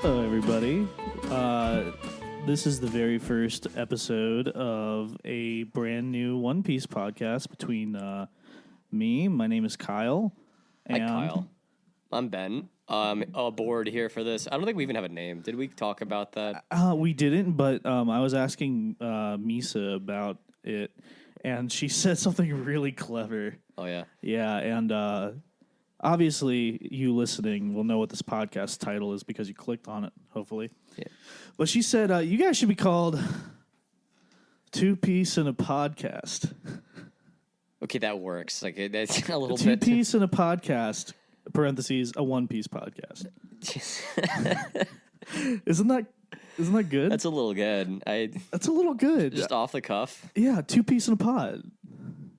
Hello, everybody. This is the very first episode of a brand new One Piece podcast between me. My name is Kyle. Hi, Kyle. I'm Ben. I'm aboard here for this. I don't think we even have a name. Did we talk about that? We didn't, but I was asking Misa about it, and she said something really clever. Oh, yeah? Yeah, and obviously you listening will know what this podcast title is because you clicked on it, hopefully. Yeah. But she said, you guys should be called Two Piece in a Podcast. Okay, that works. Like, that's a little Two bit... Piece in a Podcast, parentheses, a One Piece podcast. Isn't that good? That's a little good. That's a little good. Just off the cuff? Yeah, Two Piece in a Pod.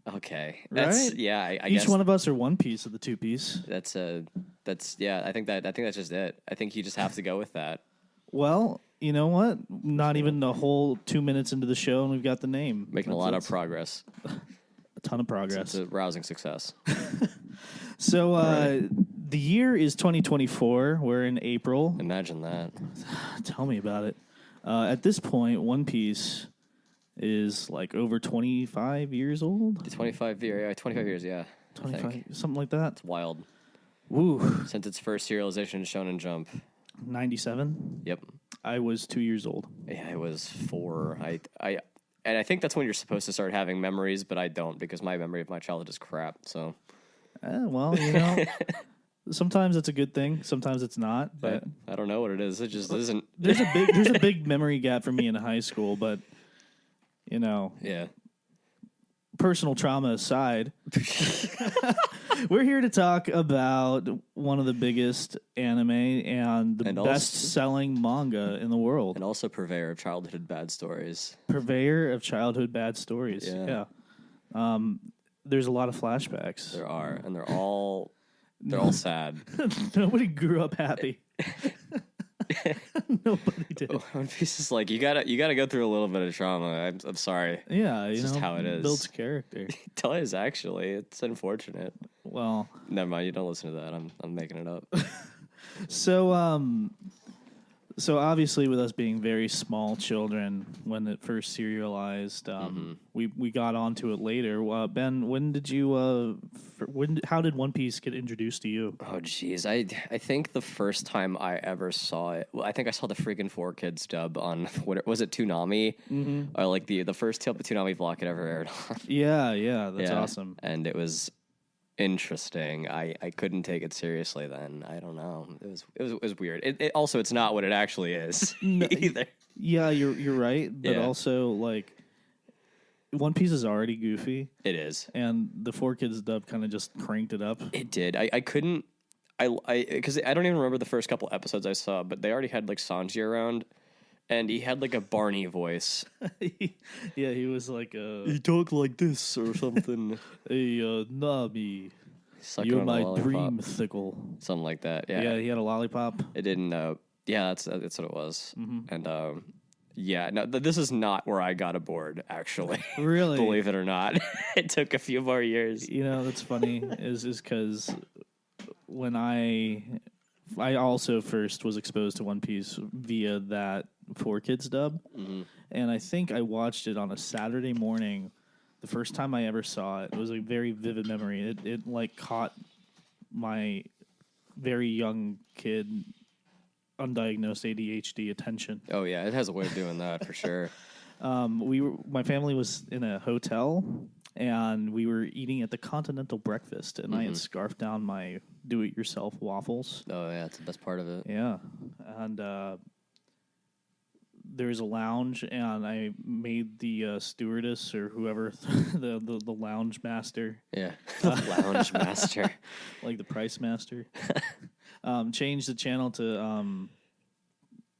Okay. Right? Yeah, I Each guess... one of us are one piece of the two piece. Yeah, I think that's just it. I think you just have to go with that. Well, you know what? Not even a whole 2 minutes into the show, and we've got the name. Making a lot of progress. A ton of progress. It's a rousing success. So, the year is 2024. We're in April. Imagine that. Tell me about it. At this point, One Piece is like over 25 years old. 25 years, yeah. 25, something like that. It's wild. Woo. Since its first serialization in Shonen Jump. 97? Yep. I was 2 years old. Yeah, I was 4. And I think that's when you're supposed to start having memories, but I don't because my memory of my childhood is crap. So, Well, you know, sometimes it's a good thing, sometimes it's not. But I don't know what it is. It just isn't. There's a big memory gap for me in high school, but you know, Yeah. Personal trauma aside, we're here to talk about one of the biggest anime and the best-selling manga in the world. And also purveyor of childhood bad stories. Purveyor of childhood bad stories. Yeah. There's a lot of flashbacks. There are, and they're all sad. Nobody grew up happy. Nobody did. One Piece is like you gotta go through a little bit of trauma. I'm sorry. Yeah, it's just how it is. Builds character. It does actually. It's unfortunate. Well, never mind. You don't listen to that. I'm making it up. So obviously, with us being very small children, when it first serialized, we got onto it later. Ben, when did you? How did One Piece get introduced to you? Oh, geez, I think the first time I ever saw it, I think I saw the freaking 4Kids dub on what was it, Toonami, or like the first Toonami block it ever aired on. Yeah, that's awesome. And it was interesting. I couldn't take it seriously then. I don't know. It was weird. It also, it's not what it actually is either. Yeah, you're right. But also, like, One Piece is already goofy. It is. And the 4Kids dub kind of just cranked it up. It did. I couldn't, because I don't even remember the first couple episodes I saw, but they already had like Sanji around. And he had like a Barney voice. Yeah, he was like he talked like this or something. Hey, Nabi, Sucking you're on my a lollipop. dreamsicle. Something like that. Yeah. Yeah, he had a lollipop. It didn't. Yeah, that's what it was. And yeah, no, this is not where I got aboard. Actually, really, believe it or not, it took a few more years. You know, that's funny. is because when I also first was exposed to One Piece via that 4Kids dub, and I think I watched it on a Saturday morning. The first time I ever saw it, it was a very vivid memory. It like caught my very young kid, undiagnosed ADHD attention. Oh yeah, it has a way of doing that for sure. My family was in a hotel, and we were eating at the Continental Breakfast, and I had scarfed down my do-it-yourself waffles. Oh yeah, it's the best part of it. Yeah, and there was a lounge, and I made the stewardess or whoever the lounge master. Yeah, lounge master, like the price master. Changed the channel to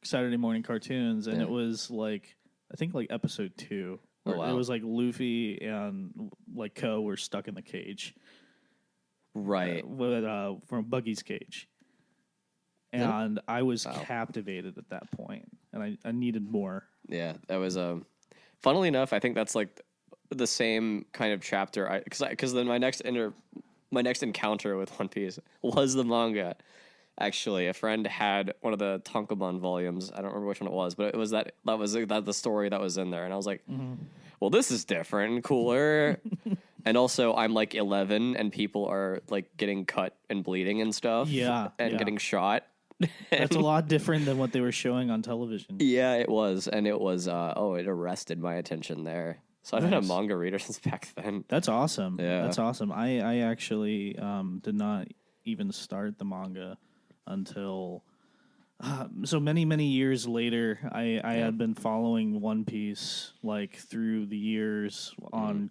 Saturday morning cartoons, and it was like I think like episode 2. Oh, wow. It was like Luffy and like Ko were stuck in the cage, right? From Buggy's cage. And I was captivated at that point, and I needed more. Yeah, that was funnily enough, I think that's like the same kind of chapter. Because then my next encounter with One Piece was the manga, Actually, a friend had one of the Tankobon volumes. I don't remember which one it was, but it was that was the story that was in there, and I was like, "Well, this is different, cooler." And also, I'm like 11, and people are like getting cut and bleeding and stuff, and getting shot. That's a lot different than what they were showing on television. Yeah, it was, and it was. It arrested my attention there. So I've been a manga reader since back then. That's awesome. Yeah, that's awesome. I actually did not even start the manga until so many years later. I had been following One Piece like through the years on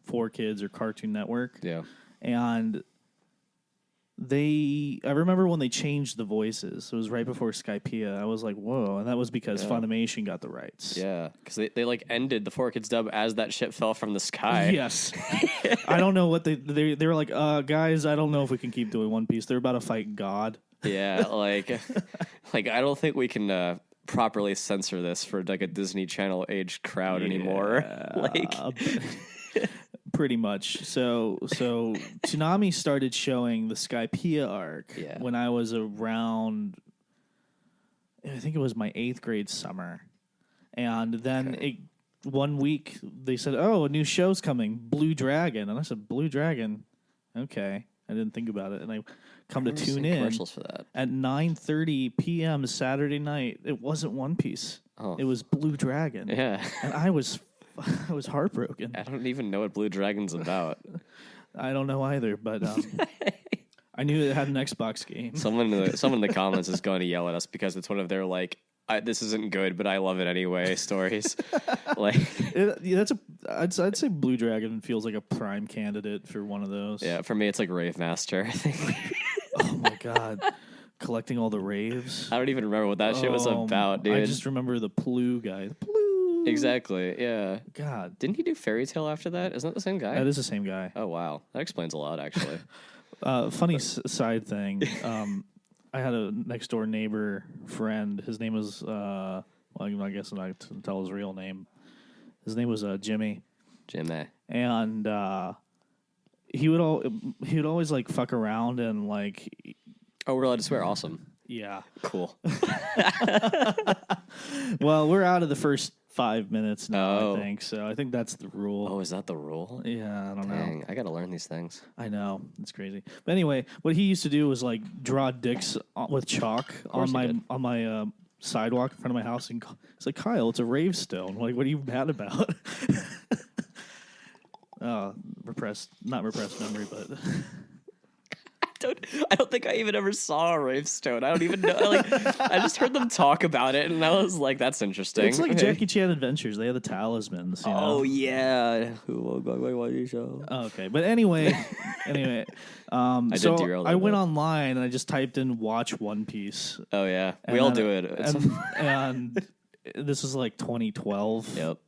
4Kids or Cartoon Network. Yeah, and I remember when they changed the voices. It was right before Skypiea. I was like, whoa. And that was because Funimation got the rights. Yeah. Because they like ended the 4Kids dub as that ship fell from the sky. Yes. I don't know what they were like, guys, I don't know if we can keep doing One Piece. They're about to fight God. Yeah. Like I don't think we can properly censor this for like a Disney Channel age crowd anymore. Like pretty much. So Toonami started showing the Skypiea arc when I was around, I think it was my 8th grade summer. And then one week they said, oh, a new show's coming, Blue Dragon. And I said, Blue Dragon? Okay. I didn't think about it. And I come to tune in commercials for that. At 9:30 p.m. Saturday night. It wasn't One Piece. Oh. It was Blue Dragon. Yeah. And I was heartbroken. I don't even know what Blue Dragon's about. I don't know either, but I knew it had an Xbox game. Someone in the comments is going to yell at us because it's one of their like, this isn't good, but I love it anyway stories. Like, I'd say Blue Dragon feels like a prime candidate for one of those. Yeah, for me, it's like Rave Master, I think. Oh my god. Collecting all the raves. I don't even remember what that shit was about, dude. I just remember the Plue guy. The Plue. Exactly, yeah. God. Didn't he do Fairy Tail after that? Isn't that the same guy? That is the same guy. Oh, wow. That explains a lot, actually. Funny side thing. I had a next door neighbor friend. His name was, I guess I'm not to tell his real name. His name was Jimmy. Jimmy. And he would always like fuck around and like. Oh, we're allowed to swear. Awesome. Yeah. Cool. Well, we're out of the first 5 minutes now, I think. So I think that's the rule. Oh, is that the rule? Yeah, I don't know. I got to learn these things. I know. It's crazy. But anyway, what he used to do was like draw dicks with chalk on my sidewalk in front of my house. And it's like, Kyle, it's a rave stone. Like, what are you mad about? Not repressed memory, but... I don't think I even ever saw a rave stone. I don't even know. Like, I just heard them talk about it, and I was like, "That's interesting." It's like Jackie Chan Adventures. They have the talismans. You know? Oh yeah. Oh, okay, but anyway, I went online and I just typed in "watch One Piece." Oh yeah, we all do it. And this was like 2012. Yep.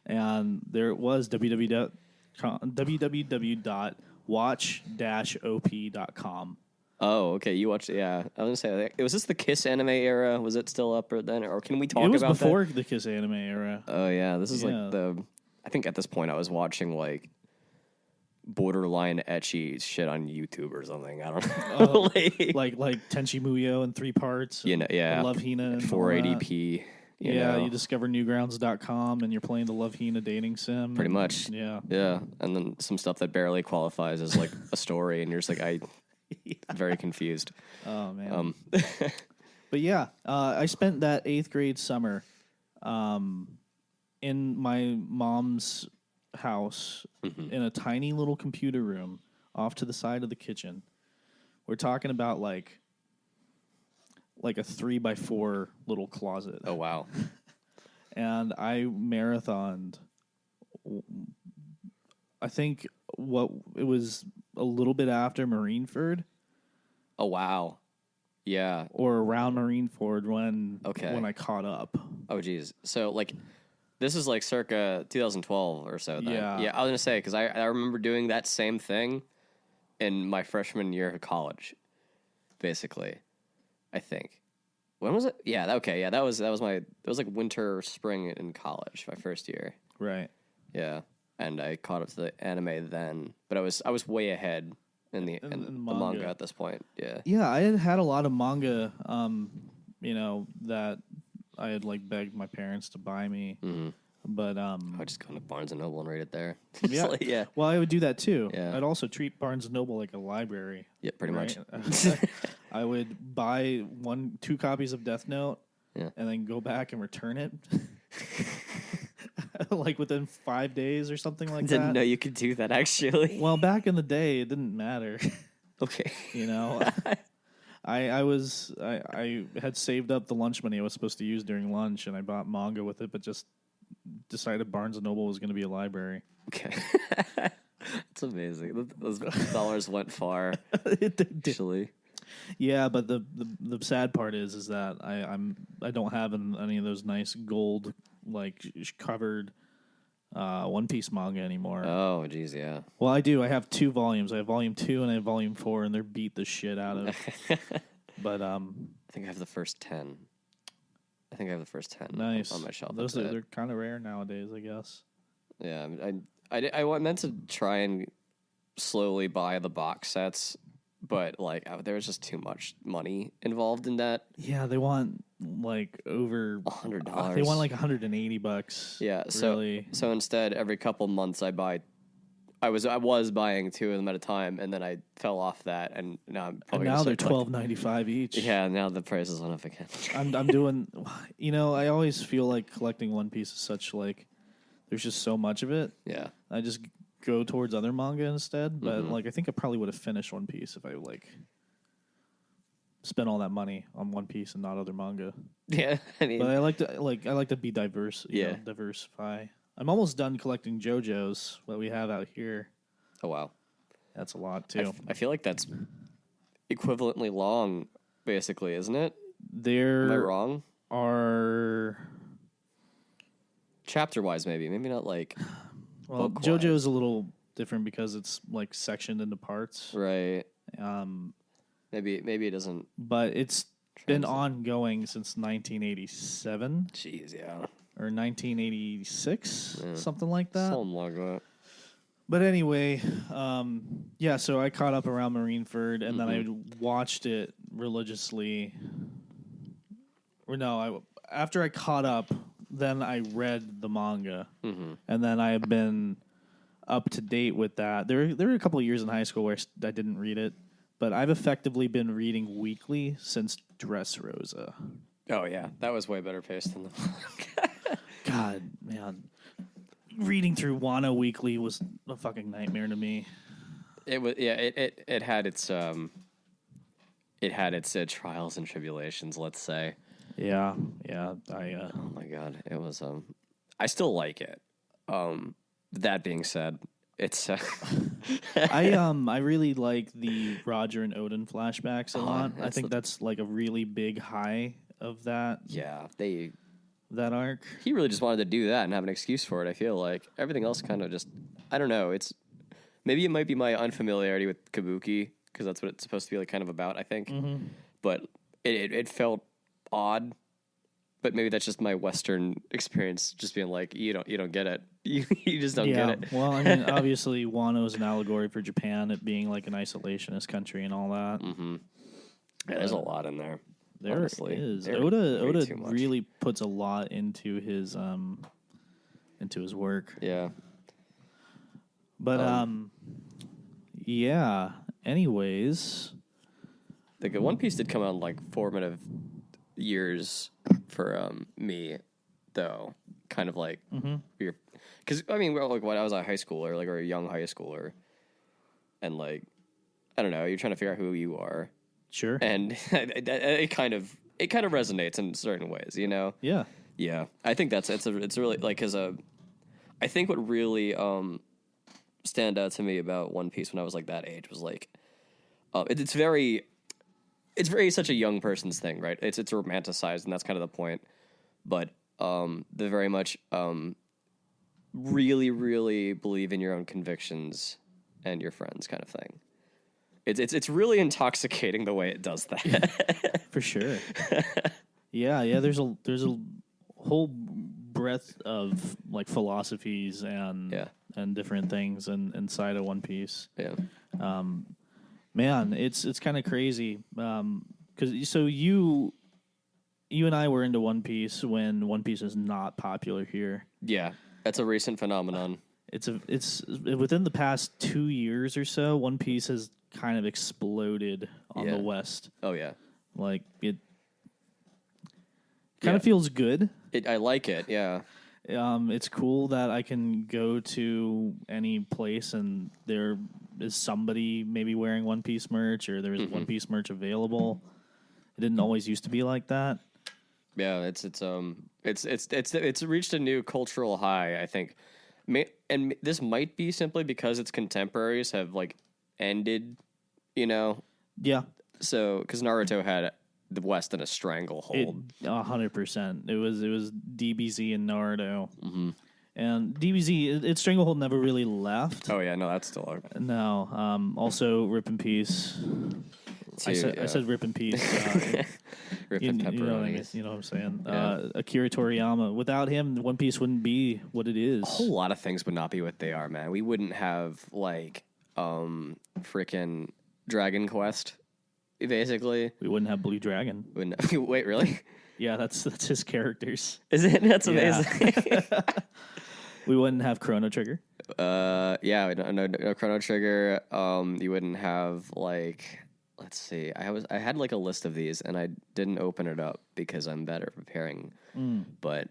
And there it was www.watch-op.com. Oh, okay. You watched, yeah. I was going to say, was this the Kiss anime era? Was it still up then? Or can we talk about that? It was before the Kiss anime era. Oh, yeah. This is like I think at this point I was watching like borderline ecchi shit on YouTube or something. I don't know. like Tenchi Muyo in 3 parts. You know, yeah. Love Hina and 480p. You discover newgrounds.com and you're playing the Love Hina dating sim. Pretty much. Yeah. Yeah. And then some stuff that barely qualifies as like a story, and you're just like, very confused. Oh, man. But yeah, I spent that 8th grade summer in my mom's house in a tiny little computer room off to the side of the kitchen. We're talking about like a 3x4 little closet. Oh, wow. And I marathoned, I think it was a little bit after Marineford. Oh, wow. Yeah. Or around Marineford when I caught up. Oh, geez. So, like, this is like circa 2012 or so then. Yeah. Yeah, I was going to say, because I remember doing that same thing in my freshman year of college, basically. I think. When was it? Yeah, okay, yeah, that was like winter or spring in college, my first year. Right. Yeah. And I caught up to the anime then, but I was way ahead the manga at this point. Yeah. Yeah, I had a lot of manga, that I had like begged my parents to buy me. Mm-hmm. But I would just go to Barnes and Noble and read it there. Yeah. Like, yeah. Well, I would do that too. Yeah. I'd also treat Barnes and Noble like a library. Yeah, pretty much. I would buy 2 copies of Death Note, and then go back and return it. Like within 5 days or something like that. Didn't know you could do that, actually. Well, back in the day, it didn't matter. Okay. I had saved up the lunch money I was supposed to use during lunch, and I bought manga with it, but just decided Barnes and Noble was going to be a library. Okay. That's amazing. Those dollars went far. It did. Actually. Yeah, but the sad part is that I don't have any of those nice gold covered One Piece manga anymore. Oh, geez, yeah. Well, I do. I have 2 volumes. I have volume 2 and I have volume 4, and they're beat the shit out of. But I think I have the first 10. Nice. On my shelf. They're kind of rare nowadays, I guess. Yeah, I meant to try and slowly buy the box sets, but there was just too much money involved in that. Yeah, they want over $100. They want $180. Yeah, really. So instead, every couple months I was buying 2 of them at a time, and then I fell off that, and now I'm probably now they're $12.95 each. Yeah, now the prices went up again. I'm doing. I always feel like collecting One Piece is such there's just so much of it. Yeah, I just go towards other manga instead. But I think I probably would have finished One Piece if I spent all that money on One Piece and not other manga. Yeah, but I like to be diverse. Diversify. I'm almost done collecting JoJo's, what we have out here. Oh, wow. That's a lot, too. I feel like that's equivalently long, basically, isn't it? Am I wrong? Are... Chapter-wise, maybe. Maybe not Well, JoJo's a little different because it's sectioned into parts. Right. Maybe it doesn't... But it's been ongoing since 1987. Jeez, yeah. Or 1986, something like that. Something like that. But anyway, so I caught up around Marineford, and then I watched it religiously. After I caught up, then I read the manga, and then I have been up to date with that. There were a couple of years in high school where I didn't read it, but I've effectively been reading weekly since Dressrosa. Oh yeah, that was way better paced than the manga. God, man. Reading through Wano Weekly was a fucking nightmare to me. It was, yeah. It had its trials and tribulations. Let's say. Yeah. Oh my god, it was. I still like it. That being said, it's. I really like the Roger and Odin flashbacks a lot. I think that's a really big high of that. Yeah, that arc. He really just wanted to do that and have an excuse for it. I feel like everything else kind of just, I don't know. Maybe it might be my unfamiliarity with Kabuki because that's what it's supposed to be kind of about, I think. But it felt odd. But maybe that's just my Western experience, just being you don't get it. You just don't get it. Well, I mean, obviously, Wano is an allegory for Japan, it being an isolationist country and all that. Mm-hmm. Yeah, there's a lot in there. There honestly. is. Oda really puts a lot into his work. Yeah. But yeah. Anyways, the One Piece did come out in formative years for me, though. Kind of weird, because I mean, when I was a high schooler, or a young high schooler, and I don't know, you're trying to figure out who you are. Sure. And it kind of resonates in certain ways, Yeah. Yeah. I think it's really because I think what really stand out to me about One Piece when I was that age was it's very such a young person's thing, right? It's romanticized, and that's kind of the point. But they very much really, really believe in your own convictions and your friends, kind of thing. It's really intoxicating the way it does that. For sure. Yeah. There's a whole breadth of philosophies and different things inside of One Piece. Yeah. Man, it's kind of crazy. 'Cause so you and I were into One Piece when One Piece is not popular here. Yeah, that's a recent phenomenon. It's within the past 2 years or so, One Piece has kind of exploded on the West. Oh yeah, Like it kind of feels good. I like it. Yeah. It's cool that I can go to any place and there is somebody maybe wearing One Piece merch, or there is One Piece merch available. It didn't always used to be like that. Yeah, it's reached a new cultural high, I think, and this might be simply because its contemporaries have like ended, you know. Yeah. So, because Naruto had the West in a stranglehold. 100%. It was DBZ and Naruto, and DBZ its stranglehold never really left. Oh yeah, no, that's still okay. No. Also, Rip in Peace. I said Rip in Peace. Rip and pepperonis. You know what I'm saying? Akira Toriyama. Without him, One Piece wouldn't be what it is. A whole lot of things would not be what they are, man. We wouldn't have like freaking Dragon Quest. Basically, we wouldn't have Blue Dragon. Wait, really? Yeah, that's his characters. Is it? That's amazing. We wouldn't have Chrono Trigger. Yeah, no Chrono Trigger. You wouldn't have like. Let's see. I had like a list of these, and I didn't open it up because I'm better preparing. But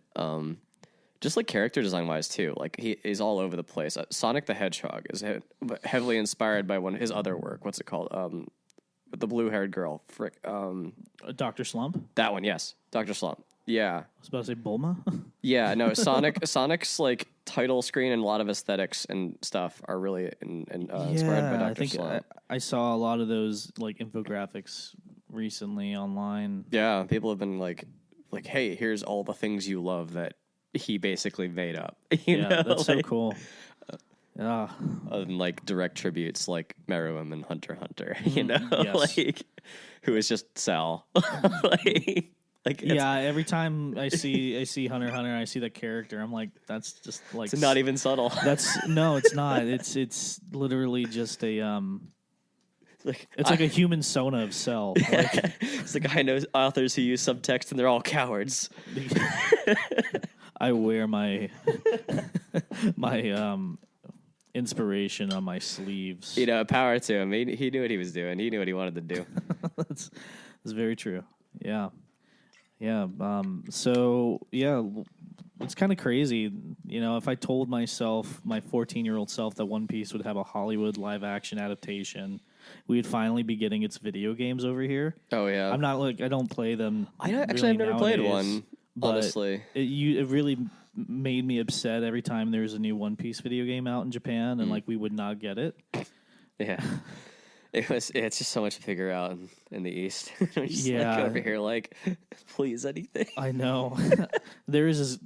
just like character design wise too, like he is all over the place. Sonic the Hedgehog is heavily inspired by his other work. What's it called? With the blue-haired girl. Dr. Slump? That one, yes. Dr. Slump. Yeah. I was about to say Bulma? Yeah, no, Sonic's like title screen and a lot of aesthetics and stuff are really inspired by Dr. Slump. I saw a lot of those like infographics recently online. Yeah, people have been like, hey, here's all the things you love that he basically made up. You know? That's so cool. Yeah. And like direct tributes like Meruem and Hunter x Hunter, you know? Yes. Like who is just Sal. Every time I see Hunter x Hunter, I see that character, I'm like, that's just like it's not even subtle. No, it's not. It's literally just a it's like a human Sona of Cell. Like, it's like I know authors who use subtext and they're all cowards. I wear my inspiration on my sleeves. You know, power to him. He knew what he was doing. He knew what he wanted to do. That's very true. Yeah. Yeah. It's kind of crazy. You know, if I told myself, my 14-year-old self, that One Piece would have a Hollywood live action adaptation, we would finally be getting its video games over here. Oh yeah. I'm not like I don't play them. I've never played one. Honestly, it really made me upset every time there was a new One Piece video game out in Japan, and like we would not get it. Yeah. It's just so much to figure out in the East. I'm just like over here, like, please anything. I know. There is this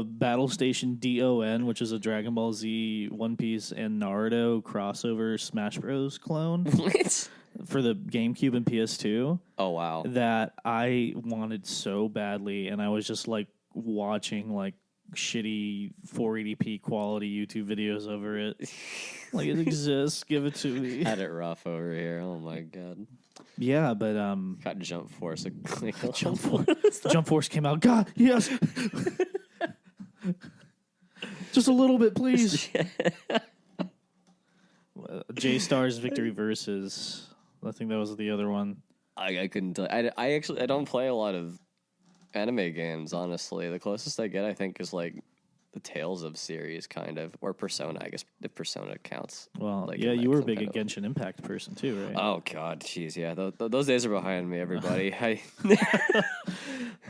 Battle Station DON, which is a Dragon Ball Z, One Piece, and Naruto crossover Smash Bros. Clone. What? For the GameCube and PS2. Oh wow. That I wanted so badly, and I was just like watching like shitty 480p quality YouTube videos over it. Like it exists, give it to me. Had it rough over here. Oh my god. Yeah, but got Jump Force. Jump Force came out. God, yes. Just a little bit, please. J-Star's Victory Versus. I think that was the other one. I couldn't tell. I don't play a lot of anime games, honestly. The closest I get, I think, is like the Tales of series, kind of, or Persona. I guess if Persona counts. Well, like, yeah, you were a big Genshin Impact person too, right? Oh god, jeez, yeah. Those days are behind me, everybody.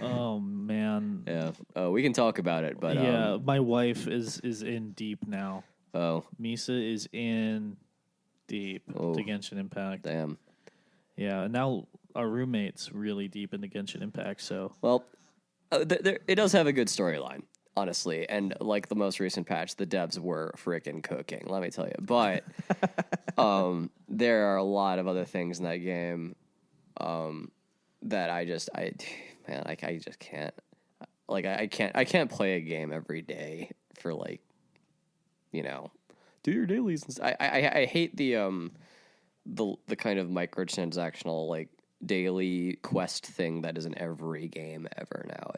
Oh man. Yeah. We can talk about it, but yeah, my wife is in deep now. Oh, Misa is in deep to Genshin Impact. Damn. Yeah, and now our roommate's really deep into Genshin Impact. So well, it does have a good storyline, honestly, and like the most recent patch, the devs were frickin' cooking. Let me tell you, but there are a lot of other things in that game that I just can't. Like I can't play a game every day for like, you know, do your dailies. I hate the the kind of microtransactional like daily quest thing that is in every game ever now.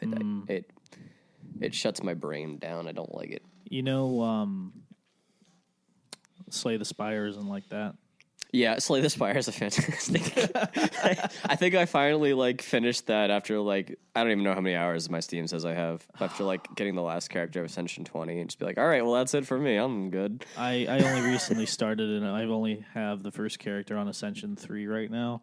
It shuts my brain down. I don't like it. You know, Slay the Spire isn't like that. Yeah, Slay the Spire is a fantastic. I think I finally like finished that after like I don't even know how many hours my Steam says I have after like getting the last character of Ascension 20 and just be like, all right, well that's it for me. I'm good. I only recently started and I only have the first character on Ascension 3 right now.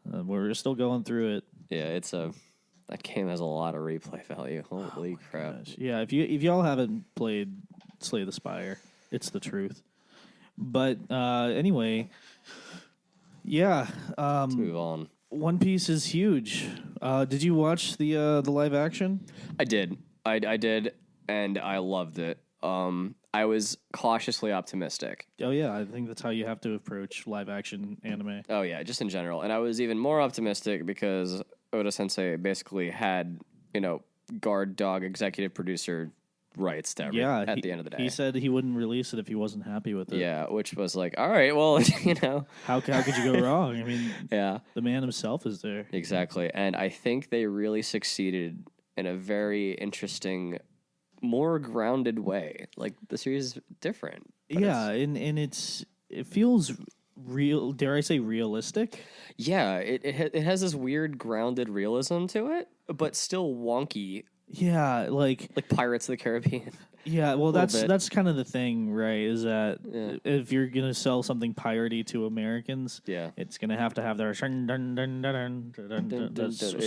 We're still going through it. Yeah, it's that game has a lot of replay value. Holy crap! Gosh. Yeah, if y'all haven't played Slay the Spire, it's the truth. But anyway, yeah. Let's move on. One Piece is huge. Did you watch the live action? I did. I did, and I loved it. I was cautiously optimistic. Oh yeah, I think that's how you have to approach live action anime. Oh yeah, just in general. And I was even more optimistic because Oda Sensei basically had, guard dog executive producer rights to at the end of the day. He said he wouldn't release it if he wasn't happy with it. Yeah, which was like, all right, well, How could you go wrong? I mean, yeah, the man himself is there. Exactly. And I think they really succeeded in a very interesting, more grounded way. Like the series is different. Yeah, and it feels real. Dare I say realistic? Yeah, it has this weird grounded realism to it, but still wonky. Yeah, like Pirates of the Caribbean. Yeah, well, that's kind of the thing, right? Is that if you're gonna sell something piratey to Americans, it's gonna have to have their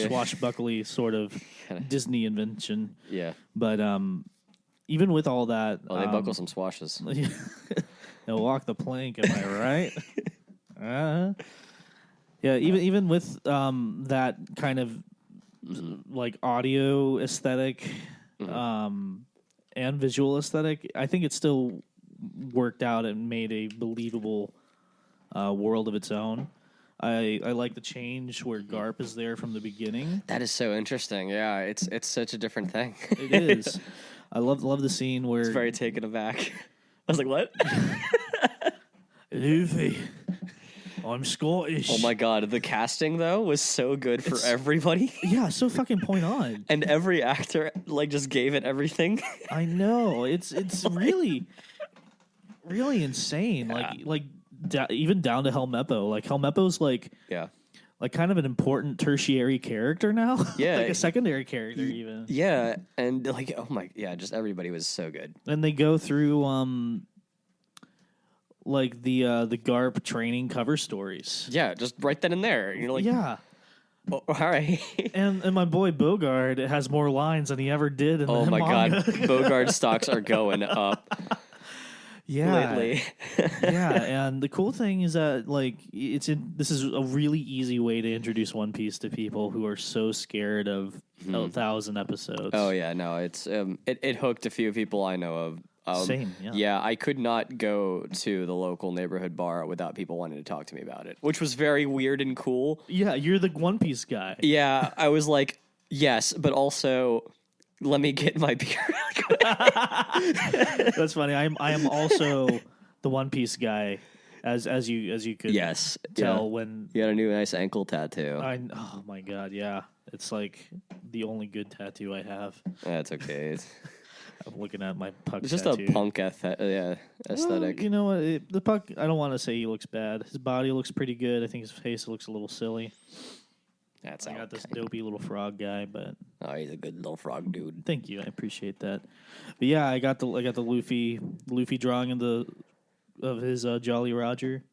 swashbuckly sort of Disney invention. Yeah, but even with all that, they buckle some swashes. They'll walk the plank. Am I right? Yeah, even with that kind of like audio aesthetic. And visual aesthetic, I think it still worked out and made a believable world of its own. I like the change where Garp is there from the beginning. That is so interesting. Yeah, it's such a different thing. It is. I love the scene where it's very taken aback. I was like, "What?" Luffy, I'm Scottish. Oh my god, the casting though was so good for everybody. Yeah, so fucking point on. And every actor just gave it everything. I know. It's really insane. Yeah. Even down to Helmeppo. Like Helmeppo's like kind of an important tertiary character now. Yeah. Like a secondary character even. Yeah, and just everybody was so good. And they go through the Garp training cover stories. Yeah, just write that in there. You're like, yeah. Oh, all right. and my boy Bogard has more lines than he ever did in the manga. Oh my god, Bogard stocks are going up. Yeah. Lately. Yeah, and the cool thing is that this is a really easy way to introduce One Piece to people who are so scared of 1,000 episodes. Oh yeah, no, it's it hooked a few people I know of. Same, yeah. Yeah, I could not go to the local neighborhood bar without people wanting to talk to me about it, which was very weird and cool. Yeah, you're the One Piece guy. Yeah, I was like, yes, but also, let me get my beer. That's funny. I am also the One Piece guy, as you could tell when you got a new nice ankle tattoo. Oh my god, yeah, it's like the only good tattoo I have. That's okay. I'm looking at my Puck. It's just tattoo. a punk aesthetic. Well, you know what? The Puck. I don't want to say he looks bad. His body looks pretty good. I think his face looks a little silly. I got this dopey little frog guy, but he's a good little frog dude. Thank you, I appreciate that. But yeah, I got the Luffy drawing of his Jolly Roger.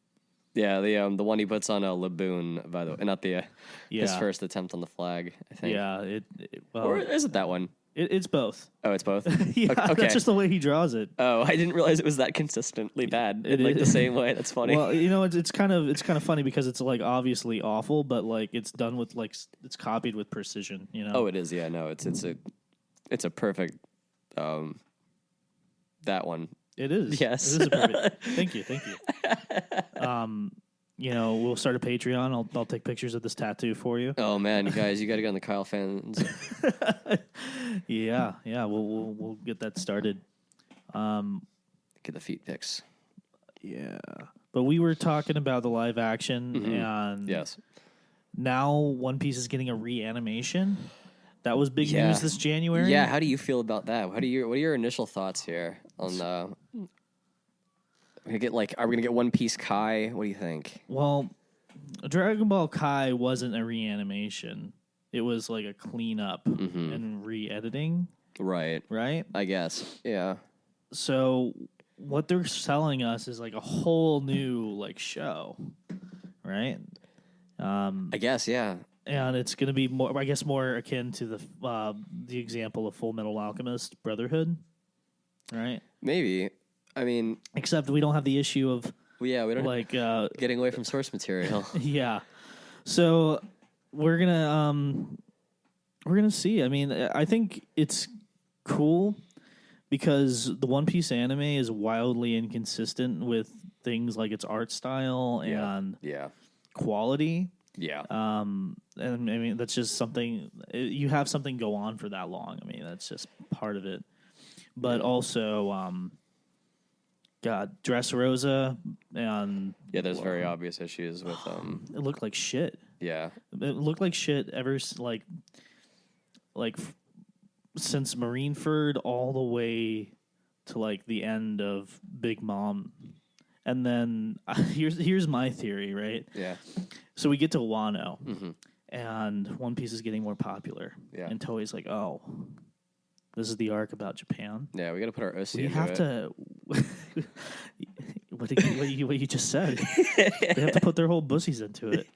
Yeah, the one he puts on a Laboon, by the way, not his first attempt on the flag. I think. Yeah, or is it that one? It's both. Oh, it's both? Yeah, okay. That's just the way he draws it. Oh, I didn't realize it was that consistently bad. The same way. That's funny. Well, it's kind of funny because it's obviously awful, but it's done with it's copied with precision. Oh, it is. Yeah, no, it's a perfect that one. It is. Yes. It is a perfect. Thank you. We'll start a Patreon. I'll take pictures of this tattoo for you. Oh man, you guys, you got to get on the Kyle fans. Yeah. We'll get that started. Get the feet pics. Yeah, But we were talking about the live action, and Yes. now One Piece is getting a reanimation. That was big news this January. Yeah, how do you feel about that? What are your initial thoughts here on are we gonna get One Piece Kai? What do you think? Well, Dragon Ball Kai wasn't a reanimation. It was like a cleanup and re-editing. Right. Right? I guess. Yeah. So what they're selling us is like a whole new like show. Right? I guess, yeah. And it's going to be more, I guess, more akin to the example of Full Metal Alchemist Brotherhood, right? Maybe. I mean, except we don't have the issue of we don't like getting away from source material. Yeah, so we're gonna see. I mean, I think it's cool because the One Piece anime is wildly inconsistent with things like its art style and quality. Yeah. And I mean, that's just something, you have something go on for that long. I mean, that's just part of it. But also, Dressrosa and... Yeah, there's very obvious issues with... It looked like shit. Yeah. It looked like shit since Marineford all the way to, like, the end of Big Mom. And then, here's my theory, right? Yeah. So we get to Wano, and One Piece is getting more popular. Yeah. And Toei's like, oh, this is the arc about Japan. Yeah, we got to put our OC We into have it. to... what you just said. They have to put their whole bussies into it.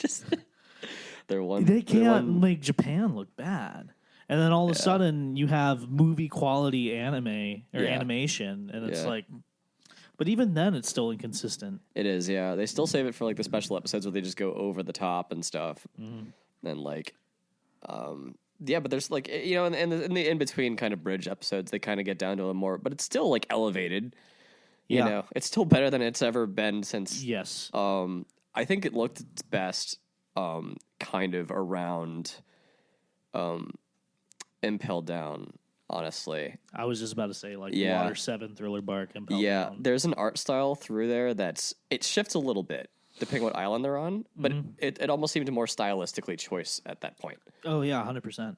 They can't make Japan look bad. And then all of a sudden, you have movie quality anime or animation, and it's like... But even then, it's still inconsistent. It is, yeah. They still save it for like the special episodes where they just go over the top and stuff. And like, but there's like, you know, in the in between kind of bridge episodes, they kind of get down to a more, but it's still like elevated. You know, it's still better than it's ever been since. Yes. I think it looked its best, kind of around, Impel Down. Honestly, I was just about to say Water 7, Thriller Bark, Impel Down. There's an art style through there it shifts a little bit depending what island they're on, but it almost seemed more stylistically choice at that point. Oh yeah, 100%.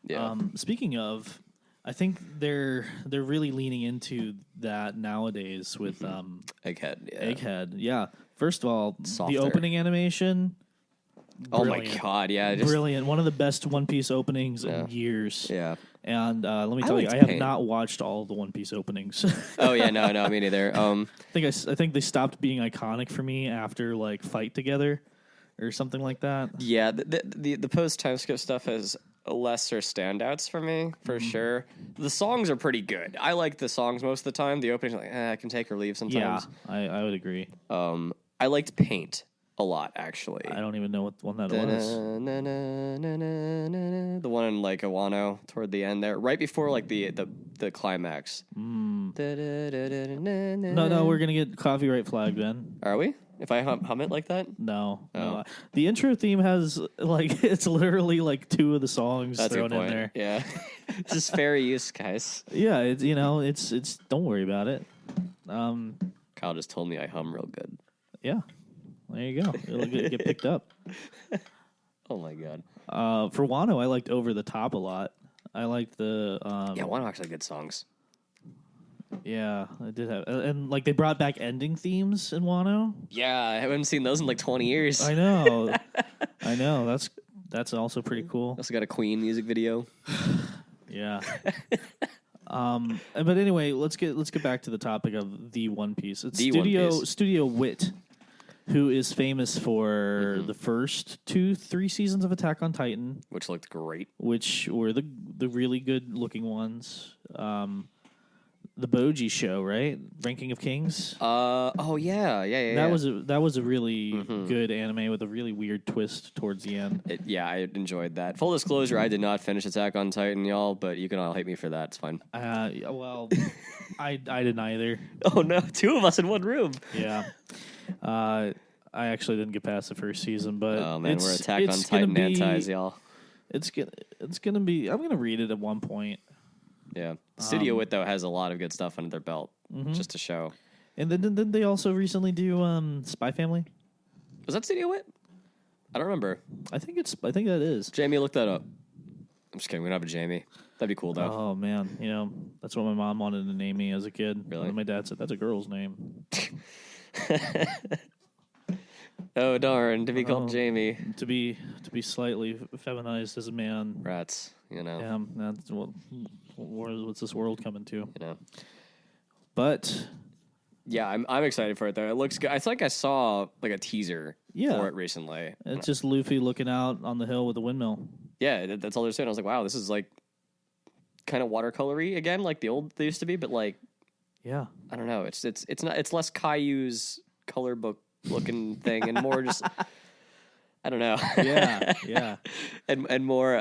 Yeah. Speaking of, I think they're really leaning into that nowadays with Egghead. Yeah. First of all, Softer. the opening animation. Brilliant. Oh my god, yeah, brilliant! One of the best One Piece openings in years. Yeah. And let me tell you, I have not watched all of the One Piece openings. Oh yeah, no, me neither. I think they stopped being iconic for me after like Fight Together or something like that. Yeah, the post time skip stuff has lesser standouts for me for sure. The songs are pretty good. I like the songs most of the time. The openings, like I can take or leave sometimes. Yeah, I would agree. I liked Paint a lot, actually. I don't even know what one that was. The one in like Wano toward the end there, right before like the climax. No, we're gonna get copyright flagged, Ben. Are we? If I hum it like that? No. Oh. No. The intro theme has like it's literally like two of the songs thrown in there. Yeah, it's just fair use, guys. Yeah, it's don't worry about it. Kyle just told me I hum real good. Yeah. There you go. It'll get picked up. Oh my god. For Wano, I liked Over the Top a lot. I liked the Wano actually had good songs. Yeah, I did have, and like they brought back ending themes in Wano. Yeah, I haven't seen those in like 20 years. I know. That's also pretty cool. Also got a Queen music video. Yeah. But anyway, let's get back to the topic of the One Piece. It's Studio Wit, who is famous for the first 2-3 seasons of Attack on Titan, which looked great, which were the really good looking ones. The Boji show, right? Ranking of Kings. Oh yeah. That was a really good anime with a really weird twist towards the end. I enjoyed that. Full disclosure, I did not finish Attack on Titan, y'all, but you can all hate me for that. It's fine. Well, I didn't either. Oh no, two of us in one room. Yeah. I actually didn't get past the first season, but oh man, we're Attack on Titan antis, y'all. It's gonna be. I'm gonna read it at one point. Yeah, Studio Wit though has a lot of good stuff under their belt, just to show. And then didn't they also recently do Spy Family? Was that Studio Wit? I don't remember. I think that is. Jamie, look that up. I'm just kidding. We don't have a Jamie. That'd be cool, though. Oh, man. That's what my mom wanted to name me as a kid. Really? And my dad said, that's a girl's name. Oh, darn. To be called Jamie. To be slightly feminized as a man. Rats, Yeah, that's what's this world coming to? But... Yeah, I'm excited for it, though. It looks good. It's like I saw like a teaser for it recently. It's just Luffy looking out on the hill with a windmill. Yeah, that's all they're saying. I was like, wow, this is like kind of watercolory again, like the old they used to be, but like, yeah, I don't know. It's less Caillou's color book looking thing and more just I don't know. Yeah. and more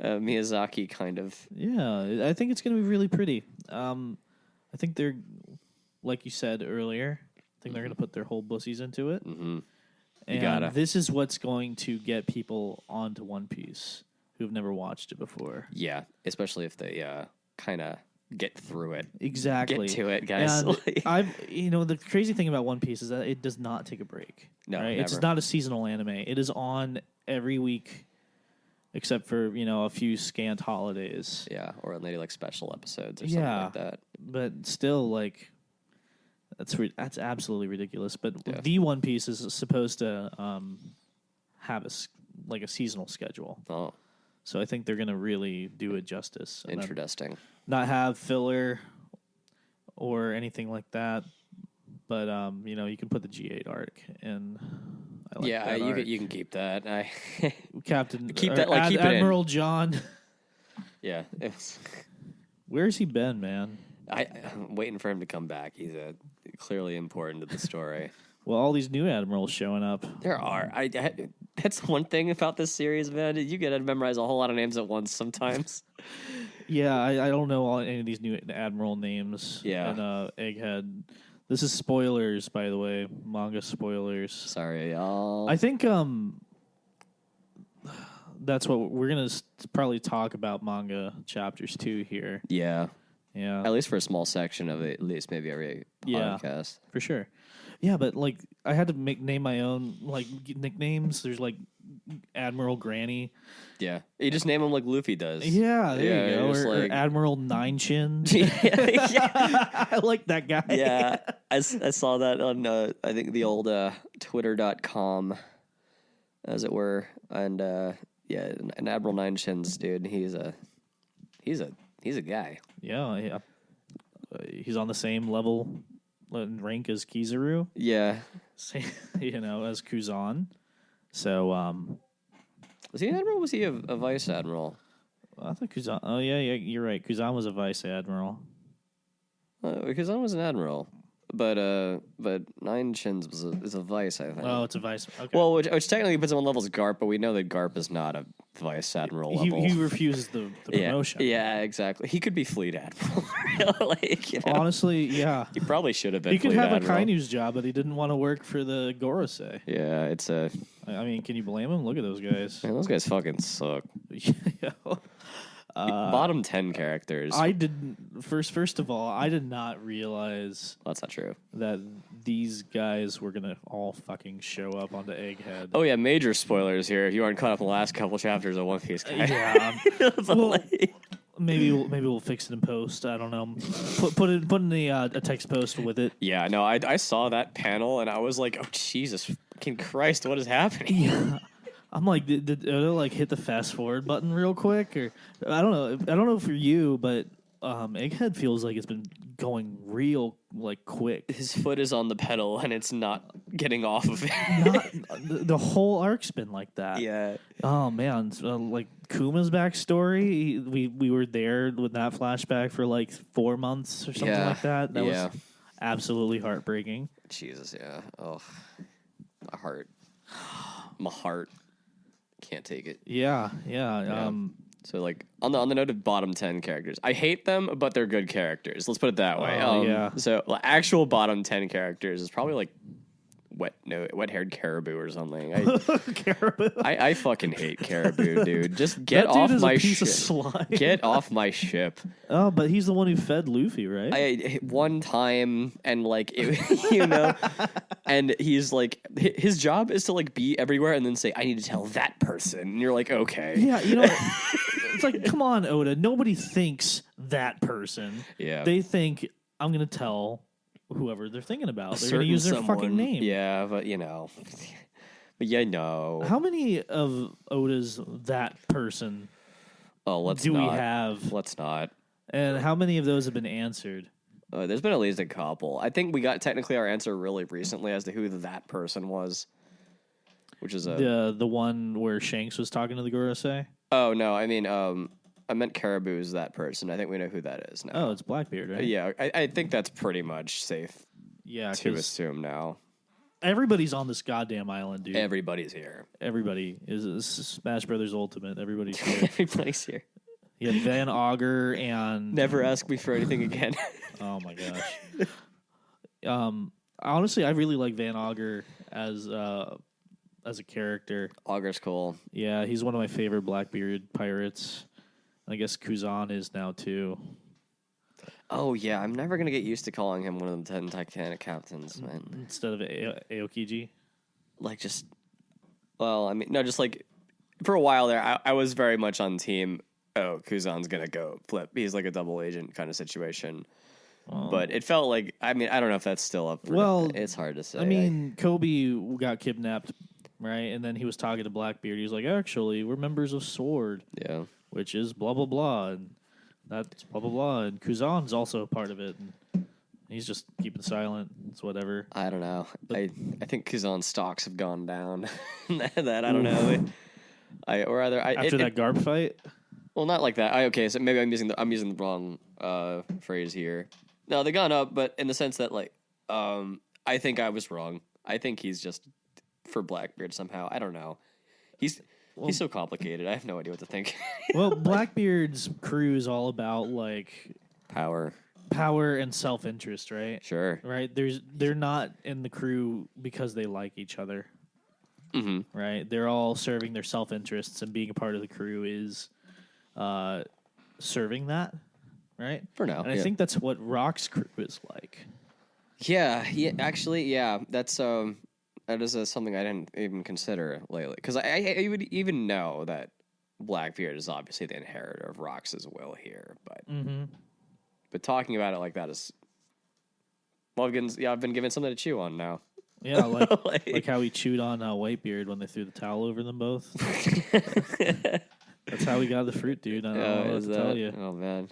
Miyazaki kind of. Yeah, I think it's going to be really pretty. I think they're, like you said earlier, I think they're going to put their whole bussies into it. Mm-hmm. And this is what's going to get people onto One Piece who've never watched it before. Yeah, especially if they kind of get through it. Exactly. Get to it, guys. And the crazy thing about One Piece is that it does not take a break. No, right? Never. It's not a seasonal anime. It is on every week, except for a few scant holidays. Yeah, or maybe like special episodes or something like that. But still, like. That's absolutely ridiculous. But the One Piece is supposed to have a seasonal schedule. Oh, so I think they're going to really do it justice. Interesting. Not have filler or anything like that. But you can put the G8 arc in. I like that arc. You can keep that. Keep Admiral it in. John. Yeah. Where's he been, man? I'm waiting for him to come back. He's clearly important to the story. Well, all these new admirals showing up. There are. That's one thing about this series, man. You get to memorize a whole lot of names at once sometimes. Yeah, I don't know any of these new admiral names. Yeah. And Egghead. This is spoilers, by the way. Manga spoilers. Sorry, y'all. I think that's what we're going to probably talk about manga chapters 2 here. Yeah. Yeah. At least for a small section of it, at least maybe every podcast. For sure. Yeah, but like I had to name my own like nicknames. There's like Admiral Granny. Yeah. You just name them like Luffy does. Yeah, there you go. Or Admiral Nine Chin. I like that guy. Yeah. I saw that on I think the old twitter.com as it were. And an Admiral Nine Chins dude, he's a guy. Yeah. He's on the same level and rank as Kizaru. Yeah. Same, as Kuzan. So, was he an admiral? Or was he a vice admiral? I think Kuzan. Oh yeah, you're right. Kuzan was a vice admiral. Kuzan was an admiral. But Nine Chins is a vice, I think. Oh, it's a vice. Okay. Well, which technically puts him on level as Garp, but we know that Garp is not a vice admiral level. He refuses the promotion. Yeah, exactly. He could be fleet admiral. Honestly, yeah. He probably should have been. He could have admiral. a Kainu's job, but he didn't want to work for the Gorosei. Yeah, it's a. I mean, can you blame him? Look at those guys. Man, those guys fucking suck. Yeah. Bottom 10 characters. I didn't. First of all, I did not realize that's not true. That these guys were gonna all fucking show up onto Egghead. Oh yeah, major spoilers here. If you aren't caught up in the last couple chapters of One Piece, yeah. Well, maybe we'll fix it in post. I don't know. Put in the a text post with it. Yeah, no, I saw that panel and I was like, oh Jesus fucking Christ, what is happening? Yeah. I'm like, did they like hit the fast forward button real quick, or I don't know. I don't know for you, but Egghead feels like it's been going real like quick. His foot is on the pedal and it's not getting off of it. The whole arc's been like that. Yeah. Oh man, like Kuma's backstory. We were there with that flashback for like 4 months or something like that. That was absolutely heartbreaking. Jesus, yeah. Oh, my heart. Can't take it. Yeah. So like on the note of bottom 10 characters, I hate them, but they're good characters. Let's put it that way. Yeah. So actual bottom 10 characters is probably like wet-haired caribou or something. Caribou. I fucking hate caribou, dude. Just get That dude off is my a piece ship. of slime. Get off my ship. Oh, but he's the one who fed Luffy, right? One time, and like and he's like, his job is to like be everywhere and then say, I need to tell that person, and you're like, okay, Yeah, it's like, come on, Oda. Nobody thinks that person. Yeah, they think I'm gonna tell whoever they're thinking about. They're gonna certain use their someone. fucking name. Yeah, but How many of Oda's that person do we have? Let's not. And how many of those have been answered? There's been at least a couple. I think we got technically our answer really recently as to who that person was, which is the one where Shanks was talking to the Gorosei. Oh no, I mean, I meant Caribou's that person. I think we know who that is now. Oh, it's Blackbeard, right? Yeah, I think that's pretty much safe. Yeah, to assume now. Everybody's on this goddamn island, dude. Everybody's here. Everybody is Smash Brothers Ultimate. Everybody's here. Everybody's here. You had Van Augur and never ask me for anything again. Oh my gosh. Honestly, I really like Van Augur as a character. Augur's cool. Yeah, he's one of my favorite Blackbeard pirates. I guess Kuzan is now too. Oh yeah, I'm never gonna get used to calling him one of the 10 Titanic captains, man. Instead of Aokiji. Like just, well, I mean, no, just like for a while there, I was very much on team. Oh, Kuzan's gonna go flip. He's like a double agent kind of situation. But it felt like, I mean, I don't know if that's still up. It's hard to say. I mean, Kobe got kidnapped, right? And then he was talking to Blackbeard. He was like, actually, we're members of SWORD. Yeah. Which is blah, blah, blah. And that's blah, blah, blah. And Kuzan's also a part of it. And he's just keeping silent. It's whatever. I don't know. I think Kuzan's stocks have gone down. that I don't know. After that Garp fight? Well, not like that. Okay, so maybe I'm using the wrong phrase here. No, they've gone up, but in the sense that like I think I was wrong. I think he's just for Blackbeard somehow. I don't know. He's so complicated. I have no idea what to think. Well, Blackbeard's crew is all about like power and self-interest, right? Sure. Right? They're not in the crew because they like each other. Mm-hmm. Right? They're all serving their self-interests, and being a part of the crew is serving that, right? For now. And I think that's what Rock's crew is like. Yeah, actually, yeah. That's that is something I didn't even consider lately, because I would even know that Blackbeard is obviously the inheritor of Rock's as well here, but talking about it like that is, well, I've been given something to chew on now. Yeah, like how he chewed on Whitebeard when they threw the towel over them both. That's how we got the fruit, dude. I don't know what to tell you. Oh man.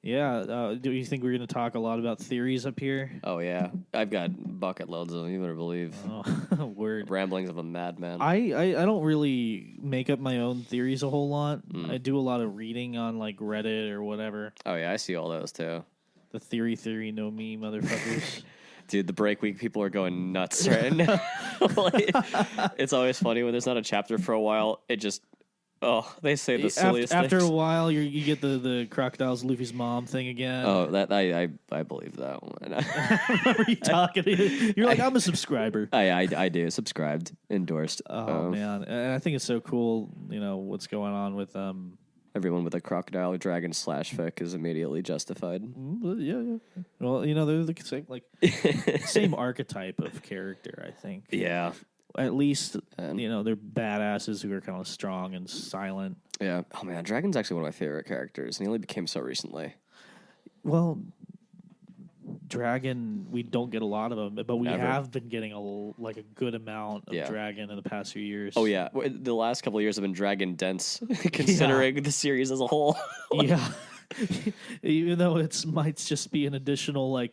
Yeah. Do you think we're going to talk a lot about theories up here? Oh, yeah. I've got bucket loads of them, you better believe. Oh, word. Ramblings of a madman. I don't really make up my own theories a whole lot. I do a lot of reading on, like, Reddit or whatever. Oh, yeah, I see all those, too. The theory, no me, motherfuckers. Dude, the break week people are going nuts right now. It's always funny when there's not a chapter for a while. It just... Oh, they say the silliest things. After a while, you get the Crocodile's Luffy's mom thing again. Oh, that I believe that one. I remember you talking. You're like, I'm a subscriber. I do. Subscribed. Endorsed. Oh, man. And I think it's so cool, what's going on with... Everyone with a crocodile, dragon, /fic is immediately justified. Yeah. Well, they're the same archetype of character, I think. Yeah. At least, they're badasses who are kind of strong and silent. Yeah. Oh, man, Dragon's actually one of my favorite characters, and he only became so recently. Well, Dragon, we don't get a lot of them, but we have been getting a good amount of Dragon in the past few years. Oh, yeah. The last couple of years have been Dragon dense, considering the series as a whole. Yeah. Even though it might just be an additional,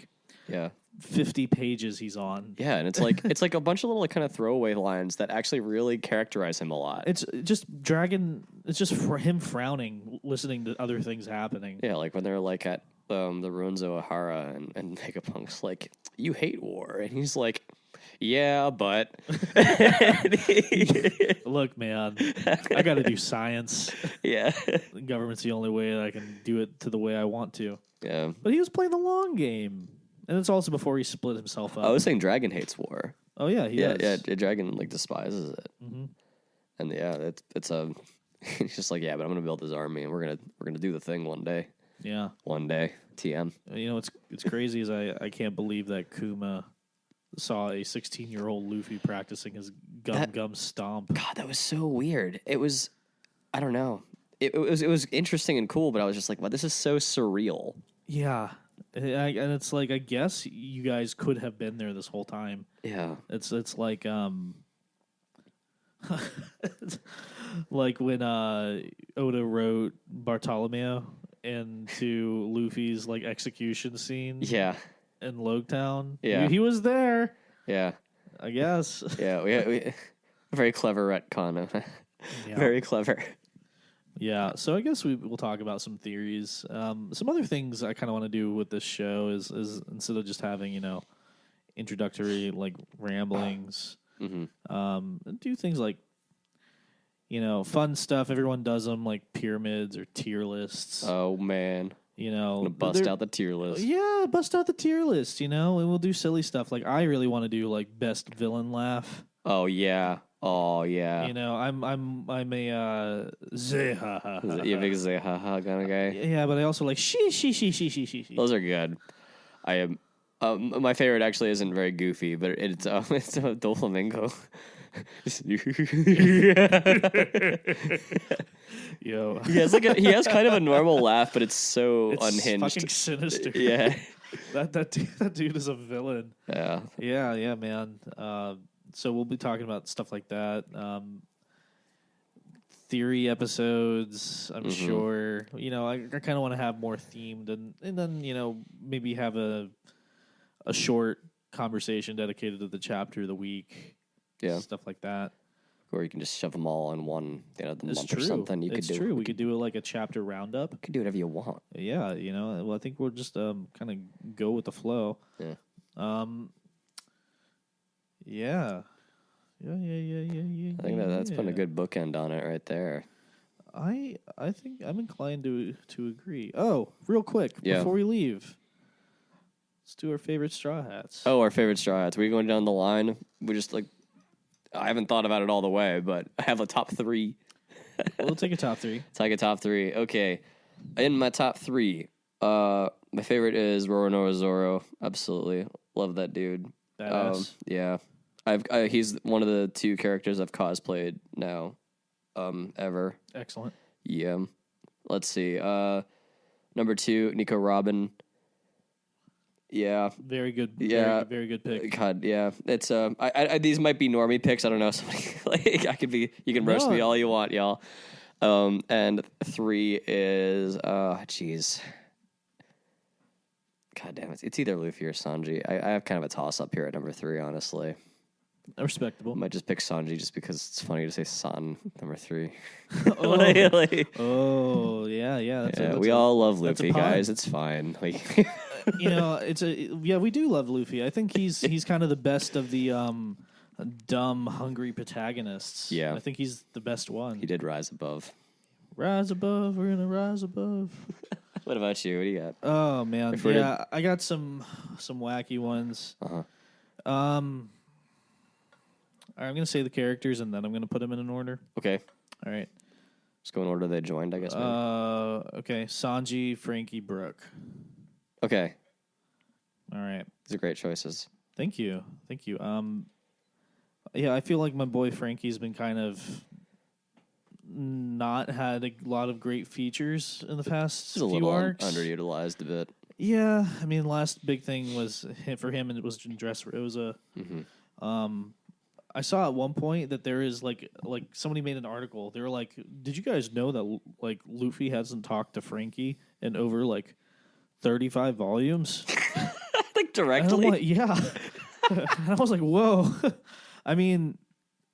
50 pages he's on. Yeah, and it's like a bunch of little kind of throwaway lines that actually really characterize him a lot. It's just Dragon. It's just for him frowning, listening to other things happening. Yeah, like when they're at the ruins of Ohara, and Vegapunk's like, "You hate war," and he's like, "Yeah, but look, man, I got to do science. Yeah, the government's the only way that I can do it to the way I want to." Yeah, but he was playing the long game. And it's also before he split himself up. I was saying Dragon hates war. Oh yeah, he Yeah, does. yeah. Dragon like despises it, and yeah, it's a. He's just like, yeah, but I'm gonna build this army, and we're gonna do the thing one day. Yeah, one day. TM. You know, it's crazy is I can't believe that Kuma saw a 16-year-old Luffy practicing his gum stomp. God, that was so weird. It was, I don't know. It was interesting and cool, but I was just like, wow, this is so surreal. Yeah, and it's like I guess you guys could have been there this whole time. Yeah. It's like like when Oda wrote Bartolomeo into Luffy's like execution scene. Yeah. In Logtown. Yeah. He was there. Yeah. I guess. Yeah. We very clever retcon. Yeah. Very clever. Yeah. So I guess we'll talk about some theories. Some other things I kind of want to do with this show is instead of just having introductory like ramblings, do things like fun stuff. Everyone does them like pyramids or tier lists. Oh man. Gonna bust out the tier list. Yeah, bust out the tier list, and we'll do silly stuff. Like I really want to do like best villain laugh. Oh yeah. Oh yeah. I'm a zeha. You a big zeha kind of guy? Yeah, but I also like she. Those are good. I am. My favorite actually isn't very goofy, but it's Doflamingo. Yo, he has kind of a normal laugh, but it's so it's unhinged. Fucking sinister. Yeah, that dude is a villain. Yeah, Man. So we'll be talking about stuff like that. Theory episodes, I'm sure. I kind of want to have more themed, and then maybe have a short conversation dedicated to the chapter of the week. Yeah, stuff like that. Or you can just shove them all in one at the end of the month true. or something. It's true. We could do it like a chapter roundup. You can do whatever you want. Yeah, Well, I think we'll just kind of go with the flow. Yeah. Yeah. I think that's putting a good bookend on it right there. I think I'm inclined to agree. Oh, real quick before we leave, let's do our favorite Straw Hats. Oh, our favorite Straw Hats. We going down the line? We just I haven't thought about it all the way, but I have a top 3. We'll take a top 3. Take a top 3. Okay. In my top 3, my favorite is Roronoa Zoro. Absolutely. Love that dude. Badass. Yeah. He's one of the 2 characters I've cosplayed now, ever. Excellent. Yeah. Let's see. Number 2, Nico Robin. Yeah. Very good. Yeah. Very good pick. God, yeah. It's these might be normie picks. I don't know. Somebody you can roast me all you want, y'all. And 3 is jeez. God damn it. It's either Luffy or Sanji. I have kind of a toss up here at number 3, honestly. Respectable. I might just pick Sanji just because it's funny to say San number 3. Oh, yeah. We all love Luffy, guys. It's fine. We do love Luffy. I think he's kind of the best of the dumb, hungry protagonists. Yeah. I think he's the best one. He did rise above. Rise above, we're gonna rise above. What about you? What do you got? Oh man, I got some wacky ones. All right, I'm going to say the characters, and then I'm going to put them in an order. Okay. All right. Just go in order they joined, I guess. Okay. Sanji, Frankie, Brooke. Okay. All right. These are great choices. Thank you. Yeah, I feel like my boy Frankie's been kind of not had a lot of great features in the past He's a few little arcs. Underutilized a bit. Yeah, I mean, last big thing was for him, and it was in Dressrosa. I saw at one point that there is like somebody made an article. They were like, "Did you guys know that like Luffy hasn't talked to Frankie in over like 35 volumes?" Like directly? Like, yeah. And I was like, "Whoa!" I mean,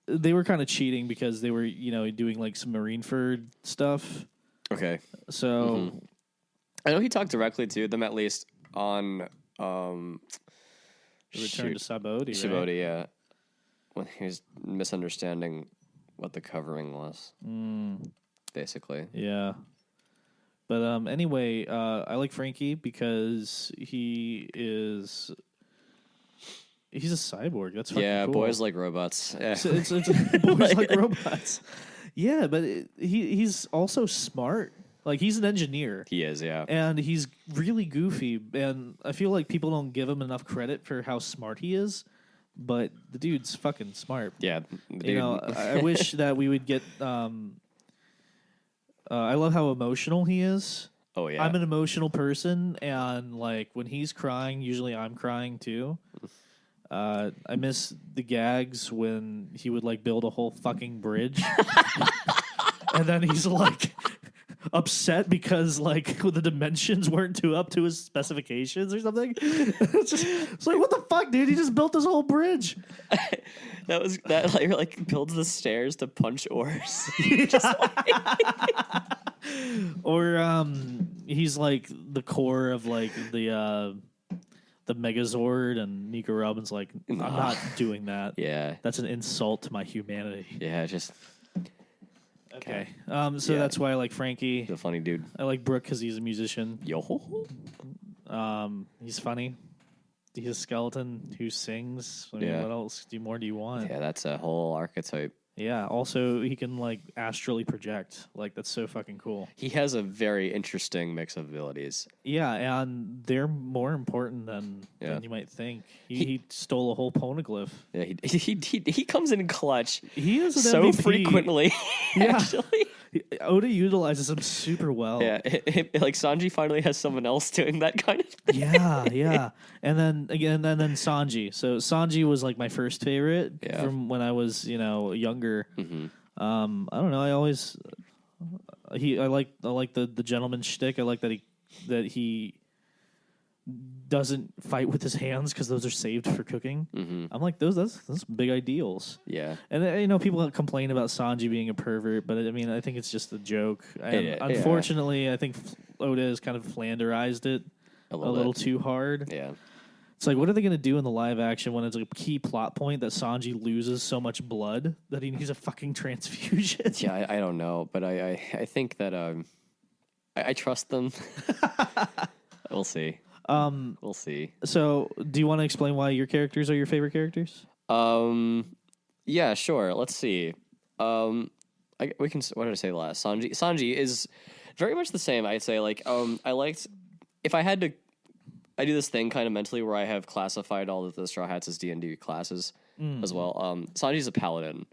they were kind of cheating because they were doing like some Marineford stuff. Okay. So I know he talked directly to them at least on the return to Sabaody. Sabaody, right? yeah. When he was misunderstanding what the covering was, basically. Yeah. But anyway, I like Frankie because he is He's a cyborg. That's fucking Yeah, cool. boys like robots. Yeah. It's boys like robots. Yeah, but he's also smart. Like, he's an engineer. He is, yeah. And he's really goofy. And I feel like people don't give him enough credit for how smart he is. But the dude's fucking smart. Yeah, dude. You know, I wish that we would get. I love how emotional he is. Oh yeah, I'm an emotional person, and like when he's crying, usually I'm crying too. I miss the gags when he would like build a whole fucking bridge, and then he's like upset because like the dimensions weren't too up to his specifications or something. It's like, what the fuck, dude? He just built this whole bridge. that like builds the stairs to punch ores. Or he's like the core of like the Megazord, and Nico Robin's like, I'm not doing that. Yeah, that's an insult to my humanity. Yeah, just okay. So that's why I like Frankie. He's a funny dude. I like Brooke because he's a musician. Yo. He's funny. He's a skeleton who sings. I mean, Yeah. what else do you want? Yeah, that's a whole archetype. Yeah. Also, he can like astrally project. Like, that's so fucking cool. He has a very interesting mix of abilities. Yeah, and they're more important than you might think. He stole a whole poneglyph. Yeah, he comes in clutch. He is an so MVP. frequently. Yeah. Actually. Oda utilizes him super well. Yeah, like Sanji finally has someone else doing that kind of thing. Yeah. And then Sanji. So Sanji was like my first favorite from when I was, younger. Mm-hmm. I don't know. I always I like the gentleman shtick. I like that he doesn't fight with his hands because those are saved for cooking. Mm-hmm. I'm like, that's big ideals. Yeah. And people complain about Sanji being a pervert, but I mean, I think it's just a joke. Unfortunately, I think Oda has kind of flanderized it a little too hard. Yeah. It's like, what are they going to do in the live action when it's a key plot point that Sanji loses so much blood that he needs a fucking transfusion? Yeah, I don't know, but I think that I trust them. We'll see. We'll see. So, do you want to explain why your characters are your favorite characters? Yeah, sure. Let's see. We can. What did I say last? Sanji is very much the same. I'd say I liked. If I had to, I do this thing kind of mentally where I have classified all of the Straw Hats as D&D classes as well. Sanji's a paladin.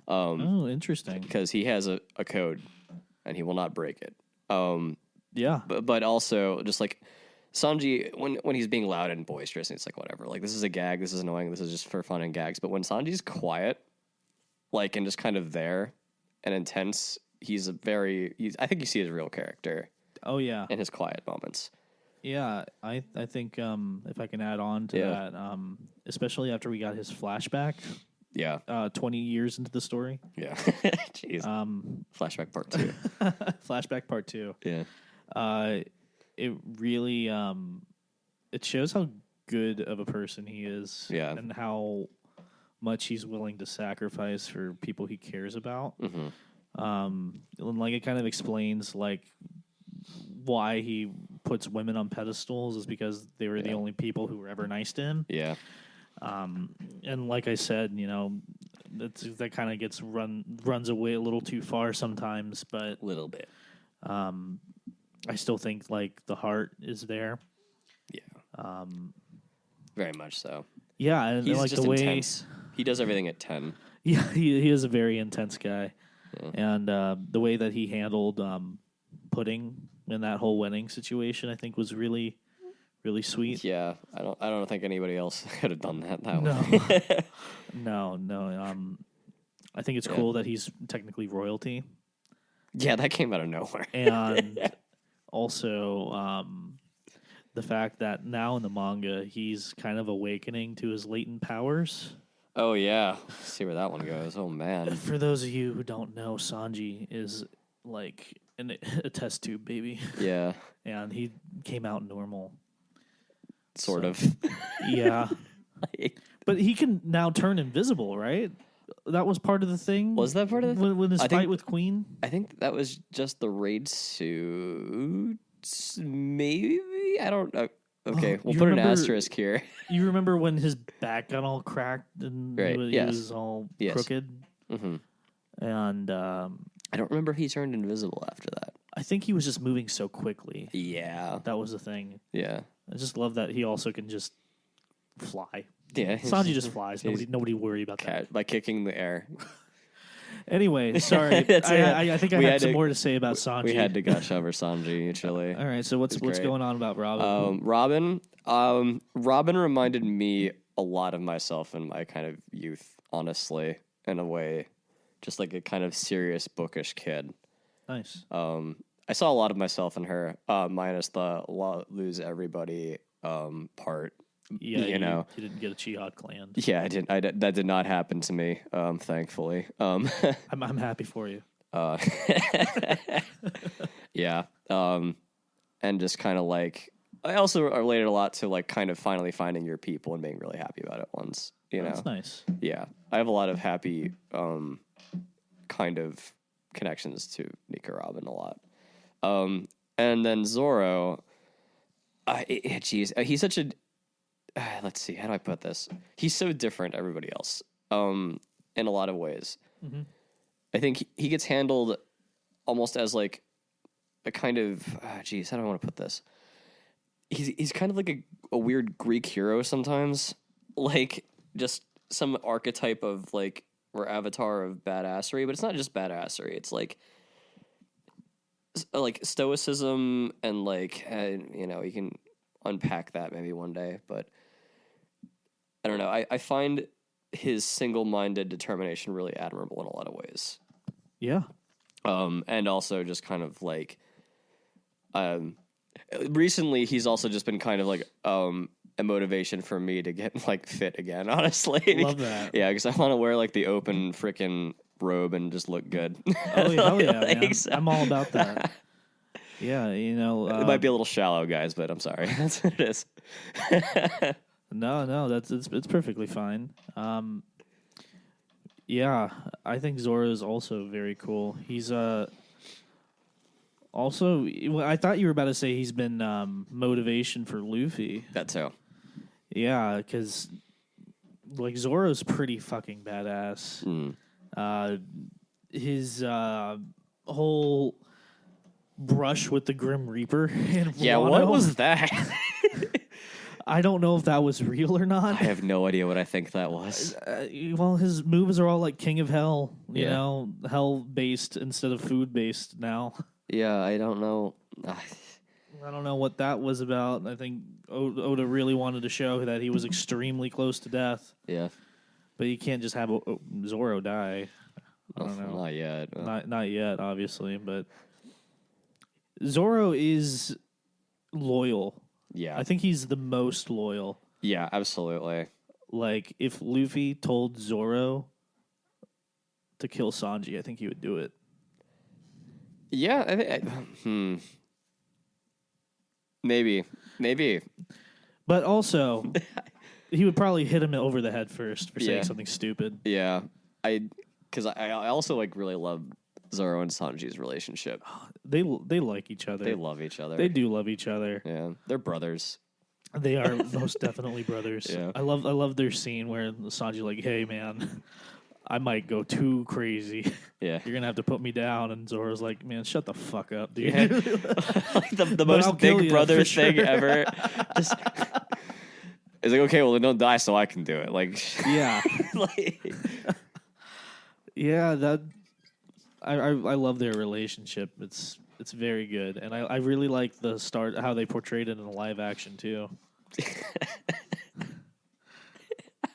Oh, interesting. Because he has a code, and he will not break it. Yeah. But also just like. Sanji, when he's being loud and boisterous, and it's like, whatever. Like, this is a gag, this is annoying, this is just for fun and gags. But when Sanji's quiet, and just kind of there and intense, I think you see his real character. Oh, yeah. In his quiet moments. Yeah, I think if I can add on to that, especially after we got his flashback. Yeah. 20 years into the story. Yeah. Jeez. Flashback part 2. Flashback part 2. Yeah. It really it shows how good of a person he is, and how much he's willing to sacrifice for people he cares about. Mm-hmm. And it kind of explains why he puts women on pedestals is because they were the only people who were ever nice to him. Yeah. And like I said, that kind of gets runs away a little too far sometimes, but a little bit. I still think the heart is there. Yeah. Very much so. Yeah, and he's just the way intense. He does everything at 10. Yeah, he is a very intense guy. Yeah. And the way that he handled Pudding in that whole wedding situation, I think was really, really sweet. Yeah, I don't think anybody else could have done that way. No. I think it's cool that he's technically royalty. Yeah, that came out of nowhere. And also the fact that now in the manga he's kind of awakening to his latent powers. Oh yeah, let's see where that one goes. Oh man. For those of you who don't know, Sanji is a test tube baby. Yeah. And he came out normal. Sort of. Yeah. But he can now turn invisible, right? That was part of the thing. Was that part of the when his fight with Queen? I think that was just the raid suits. Maybe I don't know. Okay, we'll you put an remember- asterisk here. You remember when his back got all cracked and Right, he yes. was all Yes. crooked? Mm-hmm. And I don't remember if he turned invisible after that. I think he was just moving so quickly. Yeah. That was the thing. Yeah. I just love that he also can just fly. Yeah. Sanji just flies. Nobody worry about that. By kicking the air. Anyway, sorry. That's it. I think I We had had some to- more to say about Sanji. We had to gush over Sanji, actually. All right, so what's great. going on about Robin? Robin reminded me a lot of myself in my kind of youth, honestly, in a way. Just like a kind of serious, bookish kid. Nice. I saw a lot of myself in her, minus the lose everybody part. Yeah, you know, you didn't get a Chihad clan. Yeah, I didn't. That did not happen to me. Thankfully. I'm happy for you. Yeah. And just kind of like I also related a lot to like kind of finally finding your people and being really happy about it once. You know, That's nice. Yeah, I have a lot of happy kind of connections to Nika Robin a lot. And then Zoro, geez, he's such a. Let's see, how do I put this? He's so different to everybody else in a lot of ways. Mm-hmm. I think he gets handled almost as like a kind of, geez, how do I want to put this? He's kind of like a weird Greek hero sometimes, like just some archetype of like or avatar of badassery, but it's not just badassery. It's like stoicism and like you know, you can unpack that maybe one day, but I don't know. I find his single-minded determination really admirable in a lot of ways. Yeah. And also just kind of like, recently he's also just been kind of like, a motivation for me to get like fit again, honestly. Love that. Yeah, because I want to wear like the open freaking robe and just look good. Oh, hell yeah, man. Like, so- I'm all about that. Yeah, you know. It might be a little shallow, guys, but I'm sorry. That's what it is. No, it's perfectly fine. Yeah, I think Zoro is also very cool. He's also. Well, I thought you were about to say he's been motivation for Luffy. That too. Yeah, because like Zoro's pretty fucking badass. His whole brush with the Grim Reaper. In Yeah, Wano, what was that? I don't know if that was real or not. I have no idea what I think that was. Well, his moves are all like King of Hell, you Yeah. know, hell based instead of food based now. Yeah, I don't know. I don't know what that was about. I think Oda really wanted to show that he was extremely close to death, Yeah. but you can't just have Zoro die. I don't know. Not yet. Not yet, obviously, but Zoro is loyal. Yeah. I think he's the most loyal. Yeah, absolutely. Like, if Luffy told Zoro to kill Sanji, I think he would do it. Yeah, I think. Maybe. But also, he would probably hit him over the head first for saying Yeah. something stupid. Yeah. Because I also like really love Zoro and Sanji's relationship. They like each other. They love each other. They do love each other. Yeah, they're brothers. They are most definitely brothers. Yeah. I love their scene where Sanji's like, "Hey man, I might go too crazy. Yeah. You're gonna have to put me down." And Zoro's like, "Man, shut the fuck up, dude." Yeah. Like the I'll most kill big you, brother for thing sure. ever. It's like, okay, well then don't die so I can do it. Like, Yeah. like Yeah, that I love their relationship. It's very good, and I really like the start how they portrayed it in the live action too.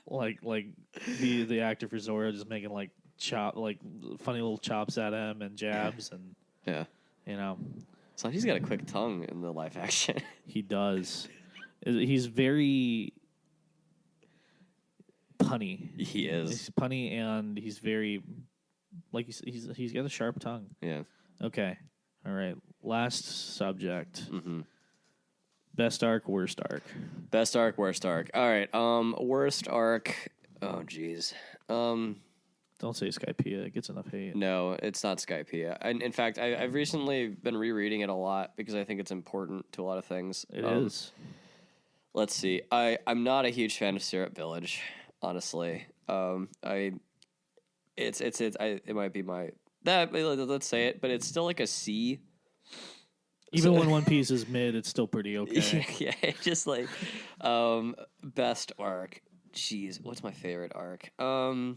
like the actor for Zoro just making like funny little chops at him and jabs, and yeah. you know Sanji's got a quick tongue in the live action. he does. He's very punny. He is. He's punny, and he's very like he's got a sharp tongue. Yeah. Okay. All right. Last subject. Mm-hmm. Best arc, worst arc. Best arc, worst arc. All right. Worst arc. Oh, jeez. Don't say Skypiea. It gets enough hate. No, it's not Skypiea. And in fact, I've recently been rereading it a lot because I think it's important to a lot of things. It is. Let's see. I'm not a huge fan of Syrup Village, honestly. It might be my that. Let's say it, but it's still like a C. Even when One Piece is mid, it's still pretty okay. Yeah, just like best arc. Jeez, what's my favorite arc? You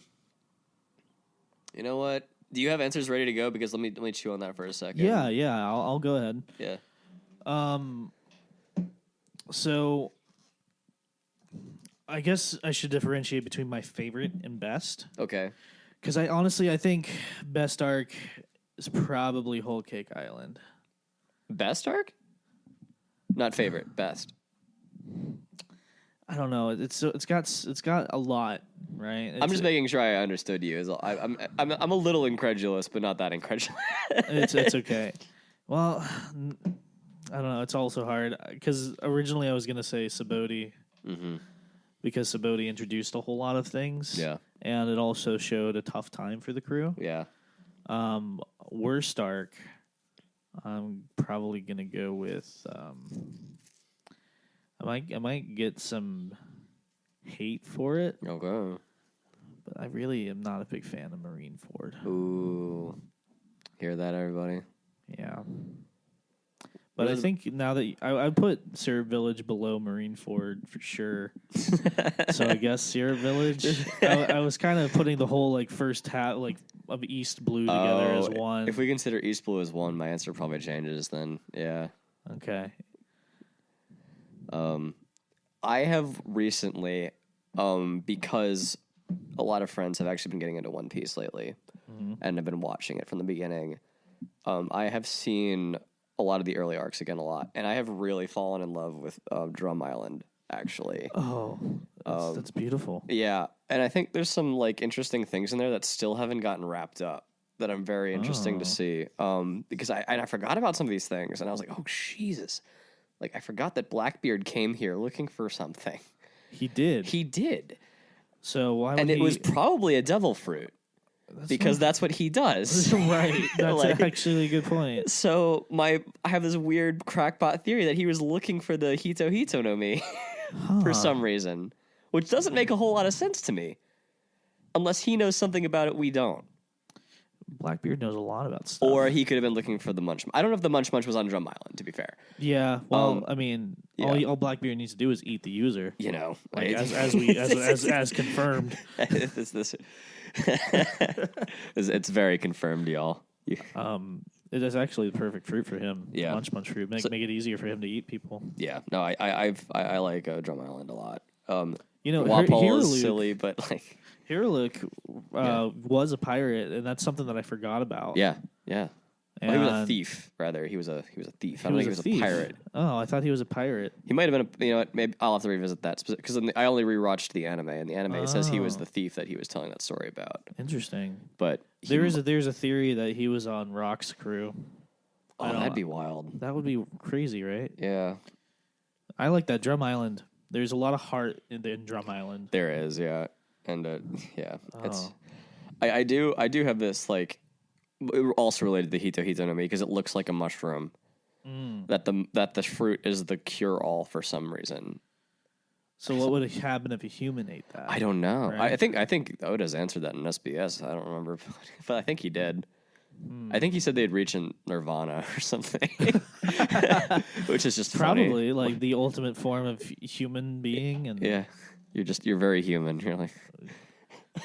know what? Do you have answers ready to go? Because let me chew on that for a second. Yeah. I'll go ahead. Yeah. So I guess I should differentiate between my favorite and best. Okay. Because I think best arc is probably Whole Cake Island. Best arc? Not favorite. Best. I don't know. It's got a lot, right? I'm just making sure I understood you. I'm a little incredulous, but not that incredulous. It's okay. Well, I don't know. It's also hard because originally I was gonna say Sabaody, because Sabaody introduced a whole lot of things. Yeah, and it also showed a tough time for the crew. Yeah. Worst arc, I'm probably gonna go with. I might get some hate for it. Okay. But I really am not a big fan of Marineford. Ooh. Hear that, everybody? Yeah. But I think now that I put Syrup Village below Marineford for sure. So I guess Syrup Village. I was kind of putting the whole like first half like of East Blue together as one. If we consider East Blue as one, my answer probably changes then. Yeah. Okay. I have recently, because a lot of friends have actually been getting into One Piece lately, and have been watching it from the beginning. I have seen a lot of the early arcs again a lot, and I have really fallen in love with Drum Island, actually. Oh, that's beautiful. Yeah, and I think there's some like interesting things in there that still haven't gotten wrapped up that I'm very interesting to see. Because I forgot about some of these things, and I was like, oh Jesus, like I forgot that Blackbeard came here looking for something. He did. He did. So why? And it was probably a devil fruit. That's what he does. Right. That's Like, actually a good point. So I have this weird crackpot theory that he was looking for the Hito Hito no Mi for some reason, which doesn't make a whole lot of sense to me, unless he knows something about it we don't. Blackbeard knows a lot about stuff. Or he could have been looking for the Munch. I don't know if the Munch was on Drum Island, to be fair. Yeah. Well, I mean, all Blackbeard needs to do is eat the user. You know, like, as confirmed. It's very confirmed, y'all. It is actually the perfect fruit for him. Yeah, Munch fruit. Make it easier for him to eat people. Yeah, no, I like Drum Island a lot. Walpole is silly, but like Hiruluk was a pirate, and that's something that I forgot about. Yeah. Well, he was a thief, rather. He was a thief. I don't think he was a pirate. Oh, I thought he was a pirate. He might have been. You know what? Maybe I'll have to revisit that because I only rewatched the anime, and the anime says he was the thief that he was telling that story about. Interesting. But there's a theory that he was on Rock's crew. Oh, that'd be wild. That would be crazy, right? Yeah. I like that Drum Island. There's a lot of heart in Drum Island. There is, yeah, and it's. I do have this like. Also related to the Hito Hito no Mi because it looks like a mushroom. That the fruit is the cure all for some reason. So what would happen if a human ate that? I don't know. Right? I think Oda's answered that in SBS. I don't remember, but I think he did. I think he said they'd reach in Nirvana or something, which is just probably funny. Like the ultimate form of human being. And yeah, you're very human. You're like.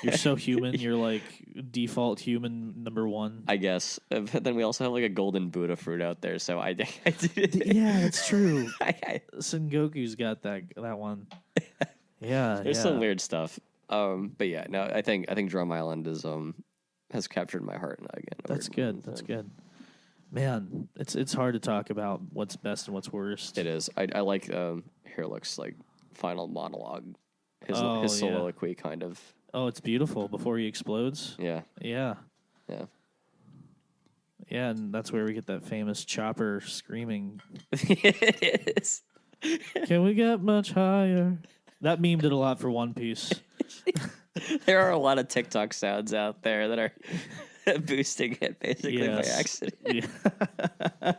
You're so human. You're like default human number one. I guess. But then we also have like a golden Buddha fruit out there. So I did. Yeah, that's true. Son Goku's got that one. Yeah, there's some weird stuff. But yeah, no, I think Drum Island has captured my heart again. That's good. That's good. Man, it's hard to talk about what's best and what's worst. It is. I like Hiruluk's like final monologue, his soliloquy kind of. Oh, it's beautiful before he explodes. Yeah. Yeah. Yeah. Yeah, and that's where we get that famous Chopper screaming. It is. Can we get much higher? That meme did a lot for One Piece. There are a lot of TikTok sounds out there that are boosting it basically by accident. Yeah.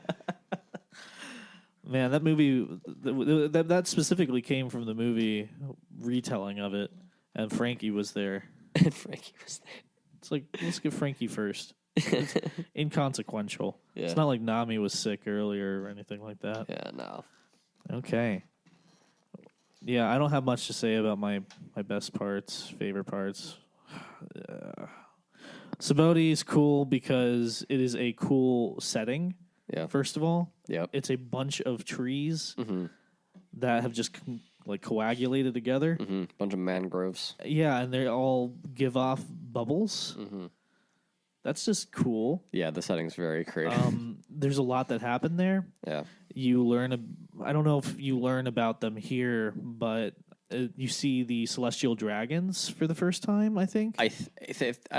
Man, that movie, that specifically came from the movie retelling of it, and Frankie was there. And Frankie was there. It's like, let's get Frankie first. It's inconsequential. Yeah. It's not like Nami was sick earlier or anything like that. Yeah, no. Okay. Yeah, I don't have much to say about my best parts, favorite parts. Sabaody is cool because it is a cool setting. Yeah. First of all, Yep. it's a bunch of trees that have just coagulated together. Bunch of mangroves. Yeah, and they all give off bubbles. That's just cool. Yeah, the setting's very creative. There's a lot that happened there. Yeah. You learn. I don't know if you learn about them here, but you see the celestial dragons for the first time. I think. I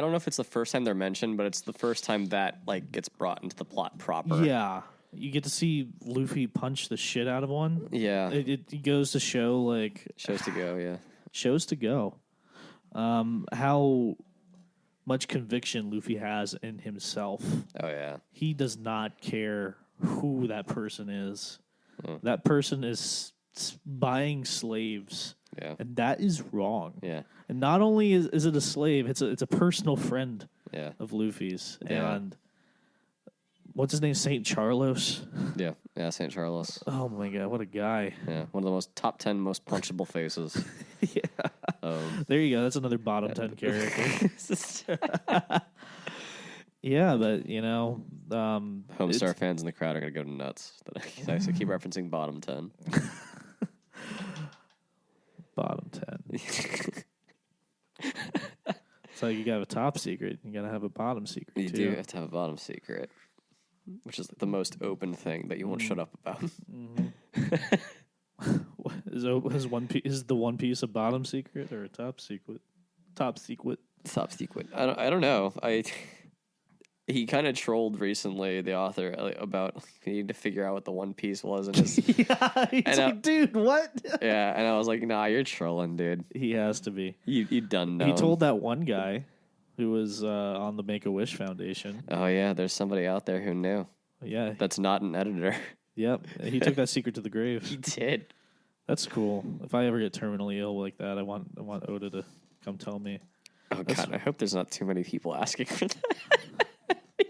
don't know if it's the first time they're mentioned, but it's the first time that like gets brought into the plot proper. Yeah, you get to see Luffy punch the shit out of one. Yeah. It goes to show like Shows to go. Yeah. shows to go. How much conviction Luffy has in himself. Oh yeah. He does not care who that person is. That person is buying slaves. Yeah. And that is wrong. Yeah. And not only is it a slave, it's a personal friend Yeah. of Luffy's. Yeah. And what's his name? Saint Charlos. Yeah. Yeah. St. Charles. Oh my god, what a guy! Yeah. One of the top 10 most punchable faces. Yeah. There you go. That's another bottom 10 character. Yeah, but you know, Homestar fans in the crowd are gonna go nuts. I keep referencing bottom 10. Bottom 10. It's like you got a top secret. You got to have a bottom secret, You too. do have to have a bottom secret, which is the most open thing that you won't shut up about. What, is the One Piece a bottom secret or a top secret? Top secret. Top secret. I don't know. He kind of trolled recently, the author, about he needed to figure out what the One Piece was. And Yeah, he's like, dude, what? Yeah, and I was like, nah, you're trolling, dude. He has to be. You done know. He told that one guy who was on the Make-A-Wish Foundation. Oh, yeah, there's somebody out there who knew. Yeah. That's not an editor. Yep. He took that secret to the grave. He did. That's cool. If I ever get terminally ill like that, I want Oda to come tell me. Oh, God, I hope there's not too many people asking for that.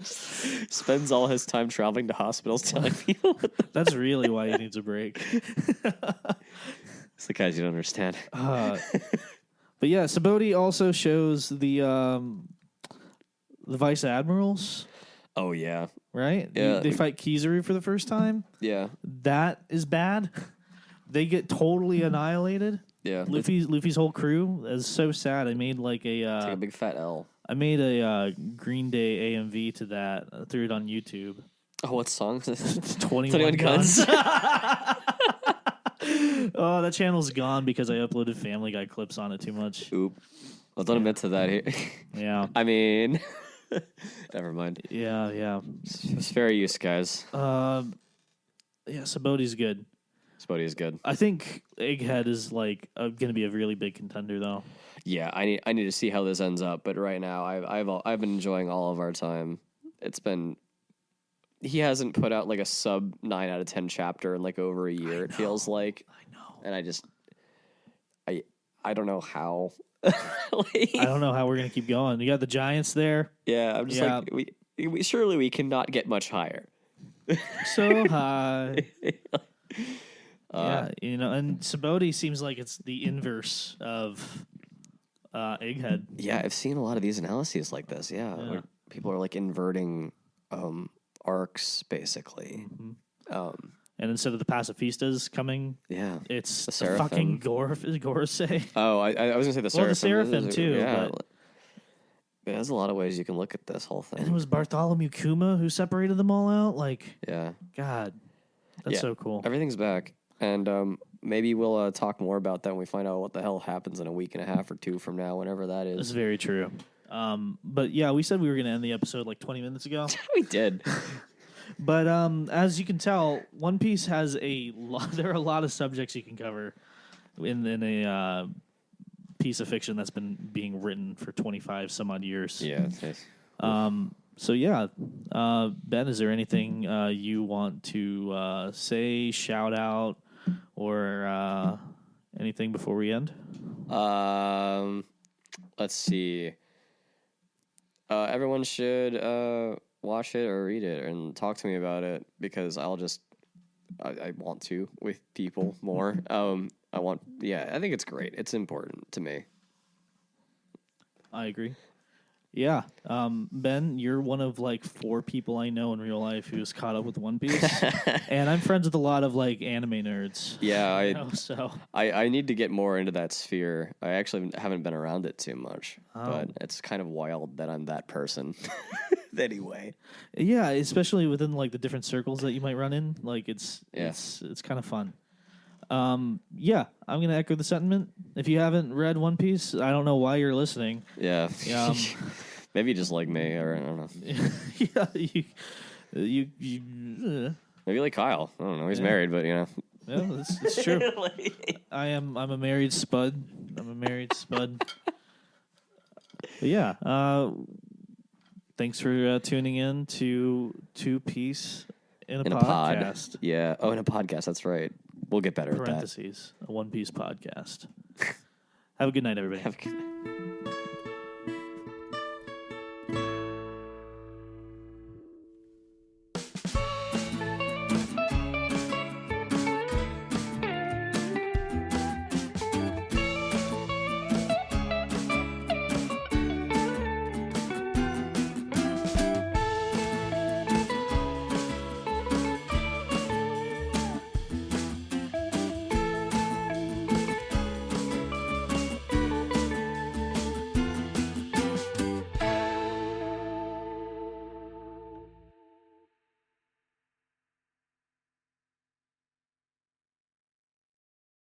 Spends all his time traveling to hospitals telling people. That's really why he needs a break. It's the guys you don't understand. But yeah, Sabaody also shows the vice admirals, Oh, yeah. right? Yeah. They fight Kizaru for the first time. Yeah. That is bad. They get totally annihilated. Yeah. Luffy's whole crew is so sad. I made like Take a big fat L. I made a Green Day AMV to that. Threw it on YouTube. Oh, what song is this? 21 Guns. Guns. Oh, that channel's gone because I uploaded Family Guy clips on it too much. Oop. Well, don't admit to that here. Yeah. I mean, never mind. Yeah. It's fair use, guys. Yeah, Sabaody's good. Spotty is good. I think Egghead is like going to be a really big contender, though. Yeah, I need to see how this ends up. But right now, I've been enjoying all of our time. It's been. He hasn't put out like a sub 9 out of 10 chapter in like over a year. It feels like. I know. And I don't know how. I don't know how we're going to keep going. You got the Giants there. Yeah, I'm just like we surely we cannot get much higher. So high. Yeah, you know, and Sabaody seems like it's the inverse of Egghead. Yeah, I've seen a lot of these analyses like this. Yeah. Where people are like inverting arcs basically. Mm-hmm. And instead of the pacifistas coming, it's the fucking Gorosei. Oh, I was gonna say the Seraphim. Well, the Seraphim too. Yeah, but there's a lot of ways you can look at this whole thing. And it was Bartholomew Kuma who separated them all out. Like, yeah, God, that's so cool. Everything's back, and maybe we'll talk more about that when we find out what the hell happens in a week and a half or two from now, whenever that is. That's very true. But yeah, we said we were going to end the episode like 20 minutes ago. We did. But as you can tell, One Piece has a lot. There are a lot of subjects you can cover in a piece of fiction that's been being written for 25 some odd years. Yeah. So yeah, Ben, is there anything you want to say, shout out, or anything before we end? Let's see. Everyone should watch it or read it and talk to me about it because I want to with people more. I think it's great. It's important to me. I agree. Yeah. Ben, you're one of like 4 people I know in real life who's caught up with One Piece. And I'm friends with a lot of like anime nerds. Yeah, so I need to get more into that sphere. I actually haven't been around it too much, but it's kind of wild that I'm that person. Anyway. Yeah, especially within like the different circles that you might run in. Like it's kind of fun. Yeah, I'm going to echo the sentiment. If you haven't read One Piece, I don't know why you're listening. Yeah. Maybe just like me, or I don't know. Yeah, maybe like Kyle. I don't know. He's married, but Yeah, it's true. I'm a married spud. But yeah, thanks for tuning in to Two Piece in a podcast. Yeah. Oh, in a podcast. That's right. We'll get better at that. A One Piece podcast. Have a good night, everybody. Have a good night.